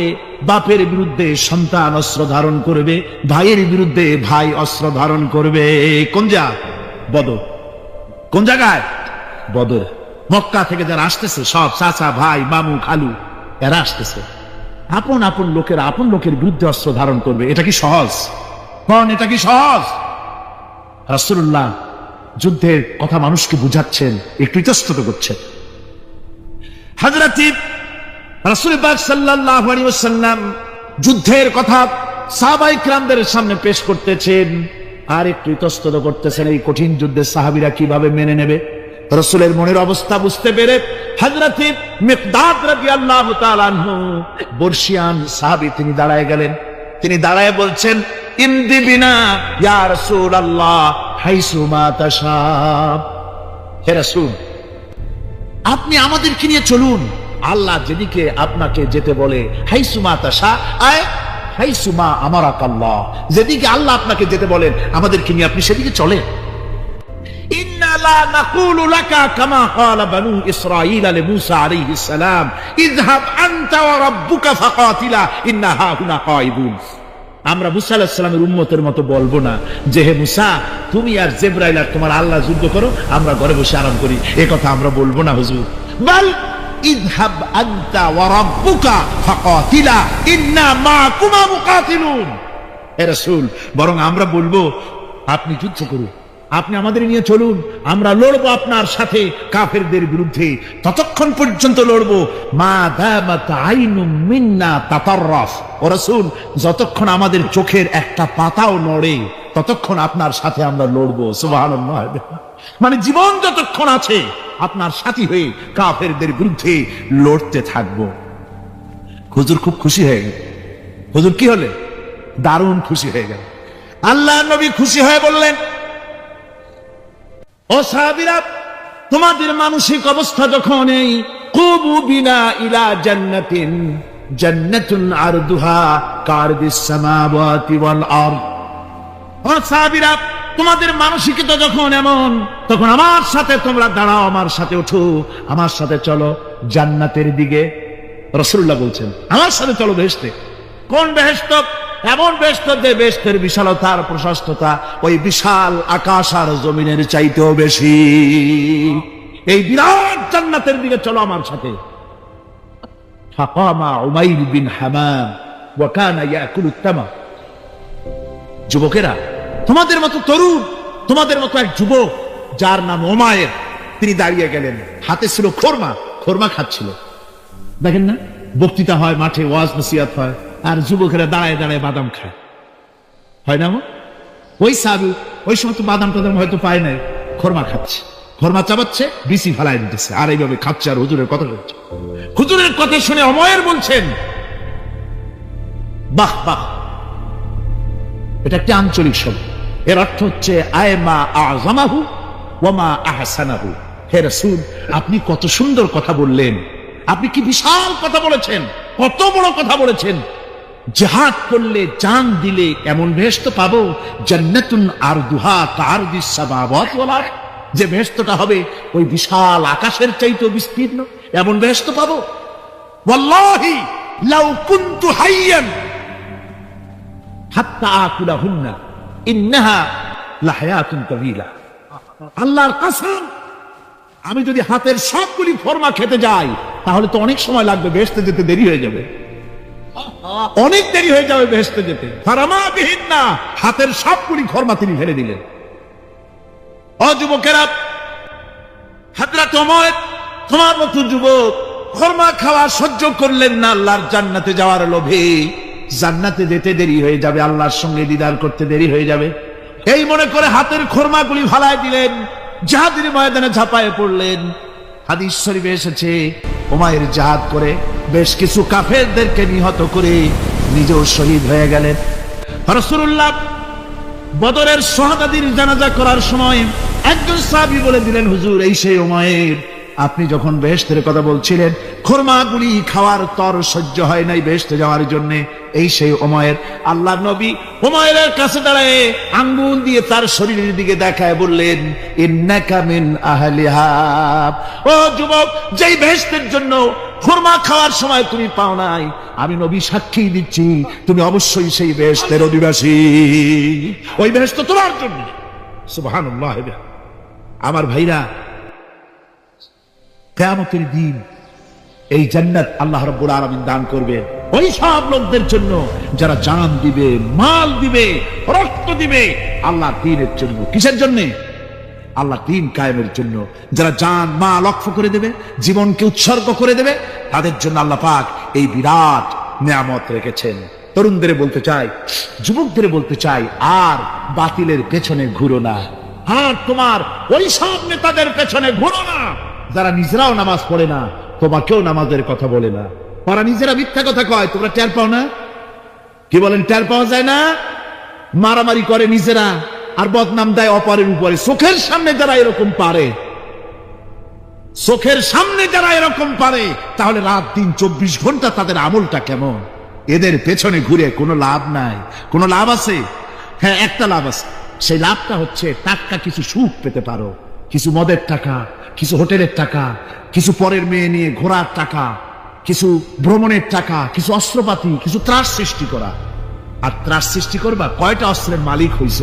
বাপের বিরুদ্ধে সন্তান অস্ত্র ধারণ করবে, ভাইয়ের বিরুদ্ধে ভাই অস্ত্র ধারণ করবে। কোন জায়গা? বদর। কোন জায়গায়? বদর। মক্কা থেকে যারা আসতেছে সব চাচা ভাই মামু খালু এরা আসতেছে, আপন আপন লোকের আপন লোকের বিরুদ্ধে অস্ত্র ধারণ করবে। এটা কি সহজ? কোন এটা কি সহজ? রাসূলুল্লাহ যুদ্ধের কথা মানুষকে বুঝাচ্ছেন, একটু ইতস্তত করছেন। হযরত রাসূল পাক সাল্লাল্লাহু আলাইহি ওয়াসাল্লাম যুদ্ধের কথা সাহাবায়ে কিরামদের সামনে পেশ করতেছেন আর একটু ইতস্তত করতেছেন। এই কঠিন যুদ্ধে সাহাবীরা কিভাবে মেনে নেবে? রাসূলের মনের অবস্থা বুঝতে পেরে হযরত মিকদাদ রাদিয়াল্লাহু তাআলা আনহু বর্ষিয়ান সাহাবী তিনি দাঁড়ায় গেলেন। তিনি দাঁড়ায় বলছেন, ইমদি বিনা ইয়া রাসূলুল্লাহ হাইসু মা তাশা। হে রাসূল, আপনি আমাদেরকে নিয়ে চলুন, আল্লাহ যেদিকে আপনাকে যেতে বলে, হাইসু মা তাশা আয় হাইসু মা আমারাকাল্লাহ, যেদিকে আল্লাহ আপনাকে যেতে বলেন আমাদেরকে নিয়ে আপনি সেদিকে চলেন। ইন্না লা নাকুলু লাকা কামা ক্বালা বানু ইসরাঈল লিমূসা আলাইহিস সালাম ইযহাব আনতা ওয়া রাব্বুকা ফাকাতিলা ইন্না হাহুনা কায়িদুন। আমরা মুসা আলাইহিস সালামের উম্মতের মতো বলবো না যে হে মুসা তুমি আর জিবরাইল আর তোমার আল্লাহ যুদ্ধ করো, আমরা ঘরে বসে আরাম করি। এই কথা আমরা বলবো না হুজুর। বাল ইযহাব আনতা ওয়া রাব্বুকা ফাকাতিলা ইন্না মাআকুমা মুকাতিলুন। হে রাসূল, বরং আমরা বলবো আপনি যুদ্ধ করুন, আপনি আমাদের নিয়ে চলুন, আমরা লড়বো আপনার সাথে কাফেরদের বিরুদ্ধে, ততক্ষণ পর্যন্ত লড়বো মা দামাত আইনুম মিন্না তাতাররাফ। ও রাসূল, যতক্ষণ আমাদের চোখের একটা পাতাও নড়ে ততক্ষণ আপনার সাথে আমরা লড়বো। সুবহানাল্লাহ। মানে জীবন যতক্ষণ আছে আপনার সাথী হয়ে কাফেরদের বিরুদ্ধে লড়তে থাকবো। হুজুর খুব খুশি হয়ে গেল। হুজুর কি হলেন? দারুণ খুশি হয়ে গেল। আল্লাহ নবী খুশি হয়ে বললেন, ও সাহাবীরা, তোমাদের মানসিক অবস্থা যখন এই কুবু বিনা ইলা জান্নাতিন জান্নাতুন আরদুহা কারদিস সামাওয়াতি ওয়াল আরদ। ও সাহাবীরা, তোমাদের মানসিকতা যখন এমন, তখন আমার সাথে তোমরা দাঁড়াও, আমার সাথে ওঠো, আমার সাথে চলো জান্নাতের দিকে। রাসূলুল্লাহ বলছেন আমার সাথে চলো বেহেশতে। কোন বেহেশত? এমন বেহেশত যে বেহেশতের বিশালতা আর প্রশস্ততা ওই বিশাল আকাশ আর জমিনের চাইতেও বেশি। এই বিরাট জান্নাতের দিকে চলো আমার সাথে। ফাকামা উমাইর বিন হামাম ওয়া কানা ইয়াকুলু তামাম। যুবকেরা, তোমাদের মতো তরুণ, তোমাদের মতো এক যুবক যার নাম উমাইর, তিনি দাঁড়িয়ে গেলেন, হাতে ছিল খোরমা, খোরমা খাচ্ছিল। দেখেন না, বক্তৃতা হয় মাঠে, ওয়াজ নসিহত হয়, আর যুবকেরা দাঁড়ায় দাঁড়ায় বাদাম খায়, হয় না? ওই সাহাবী ওই সময় তো বাদাম টাদাম হয়তো পায় নাই, খোরমা খাচ্ছে, খোরমা চাবাচ্ছে, বিসি ফালাই দিতেছে, আর এইভাবে খাচ্ছে আর হুজুরের কথা বলছে। হুজুরের কথা শুনে উমাইর বলছেন, বাহ বাহ, এটা একটি আঞ্চলিক শব্দ, এর অর্থ হচ্ছে আয়মা আযমাহু ওয়া মা আহসানাহু। হে রাসূল, আপনি কত সুন্দর কথা বললেন, আপনি কি বিশাল কথা বলেছেন, কত বড় কথা বলেছেন। জিহাদ করলে, জান দিলে এমন বেহেশত পাবো, জান্নাতুন আরদুহা কারদিস সামাওয়াতি ওয়াল আরদ, যে বেহেশতটা হবে ওই বিশাল আকাশের চাইতেও বিস্তীর্ণ, এমন বেহেশত পাবো। ওয়াল্লাহি লাউ কুনতু হাইয়ান হাত্তা আকুলাহুন্না ইন্নাহা লাহায়াতুন তাওয়িলা। আল্লাহর কসম, আমি যদি হাতের সবগুলি ফরমা খেতে যাই তাহলে তো অনেক সময় লাগবে, বেহেশতে যেতে দেরি হয়ে যাবে, অনেক দেরি হয়ে যাবে বেহেশতে যেতে। ফারামা বিহিন্না, হাতের সবগুলি ফরমা তিনি ফেলে দিলেন। ও যুবকেরা, হযরত ওমর তোমার মতো যুবক ফরমা খাওয়া সহ্য করলেন না আল্লাহর জান্নাতে যাওয়ার লোভে। জান্নাতে যেতে দেরি হয়ে যাবে, আল্লাহর সঙ্গে দিদার করতে দেরি হয়ে যাবে, এই মনে করে হাতের খোরমাগুলি ফালায় দিলেন, জিহাদের ময়দানে ঝাঁপায়ে পড়লেন। হাদিস শরীফে এসেছে, উমাইর জিহাদ করে বেশ কিছু কাফেরদেরকে নিহত করে নিজেও শহীদ হয়ে গেলেন। রাসূলুল্লাহ বদরের শাহাদাতের জানাজা করার সময় একজন সাহাবী বলে দিলেন, হুজুর এই সেই উমাইর, আপনি যখন বেহেশতের কথা বলছিলেন, খুরমাগুলি খাওয়ার তর সহ্য হয় নাই বেহেশতে যাওয়ার জন্য, এই সেই উমাইর, আল্লাহর নবী উমাইরের কাছে দাঁড়ায় আঙ্গুল দিয়ে তার শরীরের দিকে দেখায় বললেন, ইন্নাকা মিন আহলিহা। ও যুবক, যেই বেহেশতের জন্য খুরমা খাওয়ার সময় তুমি পাও নাই, আমি নবী সাক্ষী দিচ্ছি তুমি অবশ্যই সেই বেহেশতের অধিবাসী। ওই বেহেশত তোমার জন্য। সুবহানাল্লাহ। আমার ভাইরা, কিয়ামতের দিন এই জান্নাত আল্লাহ রাব্বুল আলামিন দান করবেন ওই সব লোকদের জন্য যারা জান দিবে, মাল দিবে, রক্ত দিবে আল্লাহর দ্বীনের জন্য। কিসের জন্য? আল্লাহর দ্বীন কায়েমের জন্য। যারা জান মাল ওয়াকফ করে দেবে, জীবনকে উৎসর্গ করে দেবে, তাদের জন্য আল্লাহ পাক এই বিরাট নিয়ামত রেখেছেন। তরুণদের বলতে চাই, যুবকদের বলতে চাই, আর বাতিলের পেছনে ঘুরো না। আর তোমার ওই সব নেতাদের পেছনে ঘুরো না যারা নিজেরাও নামাজ পড়ে না, তোমাকেও নামাজের কথা বলে না। তারা নিজেরা মিথ্যা কথা কয়, তোমরা টের পাও না? কি বলেন, টের পাওয়া যায় না? মারামারি করে নিজেরা আর বদনাম দেয় অপরের উপরে। চোখের সামনে যারা এরকম পারে, চোখের সামনে যারা এরকম পারে, তাহলে রাত দিন 24 ঘন্টা তাদের আমলটা কেমন? এদের পেছনে ঘুরে কোনো লাভ নাই। কোনো লাভ আছে? হ্যাঁ, একটা লাভ আছে। সেই লাভটা হচ্ছে টাটকা কিছু সুখ পেতে পারো, কিছু মদের টাকা, কিছু হোটেলের টাকা, কিছু পরের মেয়ে নিয়ে ঘোরার টাকা, কিছু ভ্রমণের টাকা, কিছু অস্ত্রপাতি, কিছু ত্রাস সৃষ্টি করা। আর ত্রাস সৃষ্টি করবা, কয়টা অস্ত্রের মালিক হইছ?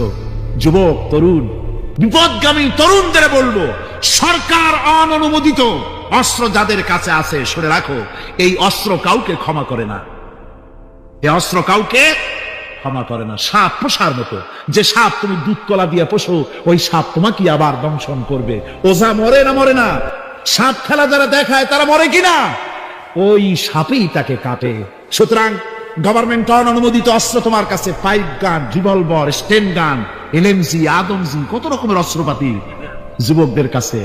যুবক, তরুণ, বিপদগামী তরুণদের বলবো, সরকার অননুমোদিত অস্ত্র যাদের কাছে আছে, শুনে রাখো, এই অস্ত্র কাউকে ক্ষমা করে না। এই অস্ত্র কাউকে ক্ষমা করে না। সাপ পোষার মতো, যে সাপ তুমি দুধ কলা দিয়ে পোষো, ওই সাপ তোমাকে আবার দংশন করবে। ওঝা মরে না? মরে না। সাপ খেলা যারা দেখায় তারা মরে কিনা? ওই সাপেই তাকে কাটে। সুতরাং গভর্নমেন্ট অনুমোদিত অস্ত্র তোমার কাছে, পাইপ গান, রিভলভার, স্টেন গান, এলএমজি, আদমজি, কত রকমের অস্ত্রপাতি যুবকদের কাছে।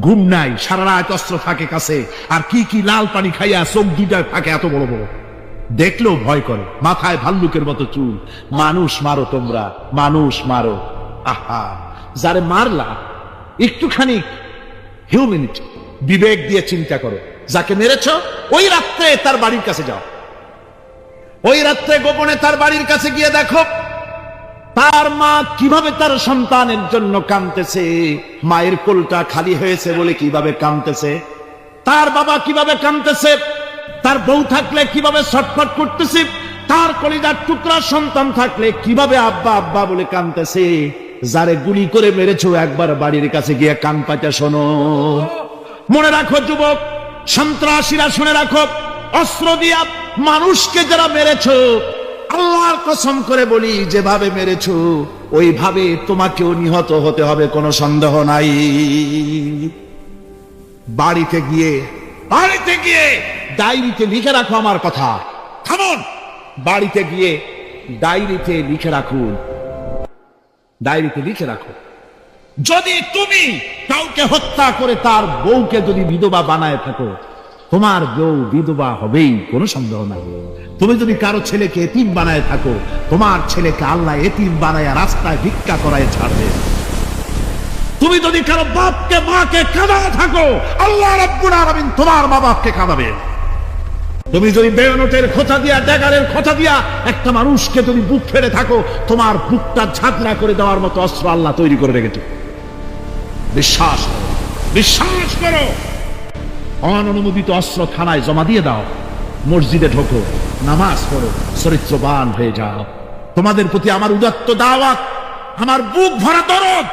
ঘুম নাই, সারা রাত অস্ত্র থাকে কাছে, আর কি কি লাল পানি খাইয়া চোখ দুইটায় থাকে এত বড় বড়, দেখলেও ভয় করে। মাথায় ভাল্লুকের মতো চুল। মানুষ মারো তোমরা, মানুষ মারো। আহা, যারে মারলা একটুখানি হিউম্যানিটি, বিবেক দিয়ে চিন্তা করো। যাকে মেরেছ ওই রাত্রে তার বাড়ির কাছে যাও, ওই রাত্রে গোপনে তার বাড়ির কাছে গিয়ে দেখো তার মা কিভাবে তার সন্তানের জন্য কাঁদতেছে, মায়ের কোলটা খালি হয়েছে বলে কিভাবে কাঁদতেছে, তার বাবা কিভাবে কাঁদতেছে, তার বউ থাকলে কিভাবে ছটফট করতেছে, তার কলিজার টুকরা সন্তান থাকলে কিভাবে আব্বা আব্বা বলে কাঁদতেছে। যারে গুলি করে মেরেছো একবার বাড়ির কাছে গিয়ে কান পাতা শোনো। মনে রাখো যুবক, সন্ত্রাসীরা, শুনে রাখো, অস্ত্র দিয়া মানুষকে যারা মেরেছো, আল্লাহর কসম করে বলি, যেভাবে মেরেছো ওইভাবে তোমাকেও নিহত হতে হবে, কোনো সন্দেহ নাই। বাড়িতে গিয়ে ডায়েরিতে লিখে রাখো আমার কথা। থামুন, বাড়িতে গিয়ে ডায়েরিতে লিখে রাখুন, ডায়েরিতে লিখে রাখো, যদি তুমি কাউকে হত্যা করে তার বউকে যদি বিধবা বানায় থাকো, তোমার বউ বিধবা হবেই, কোনো সন্দেহ নাই। তুমি যদি কারো ছেলেকে এতিম বানায় থাকো, তোমার ছেলেকে আল্লাহ এতিম বানায় রাস্তায় ভিক্ষা করায় ছাড়বে। তুমি যদি কারো বাপকে মাকে কাঁদায় থাকো, আল্লাহ রাব্বুল আলামিন তোমার মা বাপকে কাঁদাবে। তুমি যদি বেয়নটের খোঁচা দিয়া, ড্যাগারের খোঁচা দিয়া একটা মানুষকে যদি বুক ফেড়ে থাকো, তোমার বুকটা ঝাঁঝরা করে দেওয়ার মতো অস্ত্র আল্লাহ তৈরি করে রেখেছে। বিশ্বাস করো, বিশ্বাস করো। অননুমোদিত অস্ত্র থানায় জমা দিয়ে দাও, মসজিদে ঢোকো, নামাজ পড়ো, চরিত্রবান হয়ে যাও। তোমাদের প্রতি আমার উদাত্ত দাওয়াত, আমার বুক ভরা দরদ।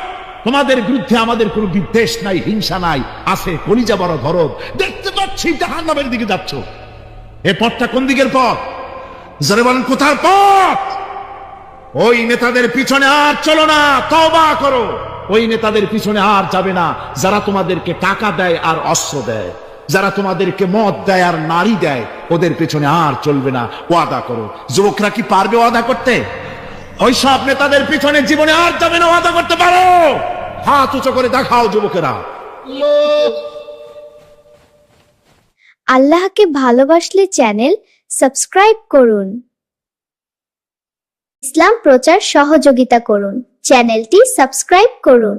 তোমাদের বিরুদ্ধে আমাদের কোনো বিদ্বেষ নাই, হিংসা নাই, আছে কলিজা বড় দরদ। দেখতে পাচ্ছি জাহান্নামের দিকে যাচ্ছ। এ পথটা কোন দিকের পথ? যারা বলেন কোথার পথ? ওই নেতাদের পিছনে আর চলো না, তওবা করো। ওই নেতাদের পিছনে আর যাবে না যারা তোমাদেরকে টাকা দেয় আর অস্ত্র দেয়, যারা তোমাদেরকে মদ দেয় আর নারী দেয়, ওদের পেছনে আর চলবে না। ওয়াদা করো। যুবকরা কি পারবে ওয়াদা করতে? ওই সব নেতাদের পিছনে জীবনে আর যাবে না। ওয়াদা করতে পারো? হাত উঁচু করে দেখাও যুবকেরা। আল্লাহকে ভালোবাসলে চ্যানেল সাবস্ক্রাইব করুন, ইসলাম প্রচার সহযোগিতা করুন, চ্যানেলটি সাবস্ক্রাইব করুন।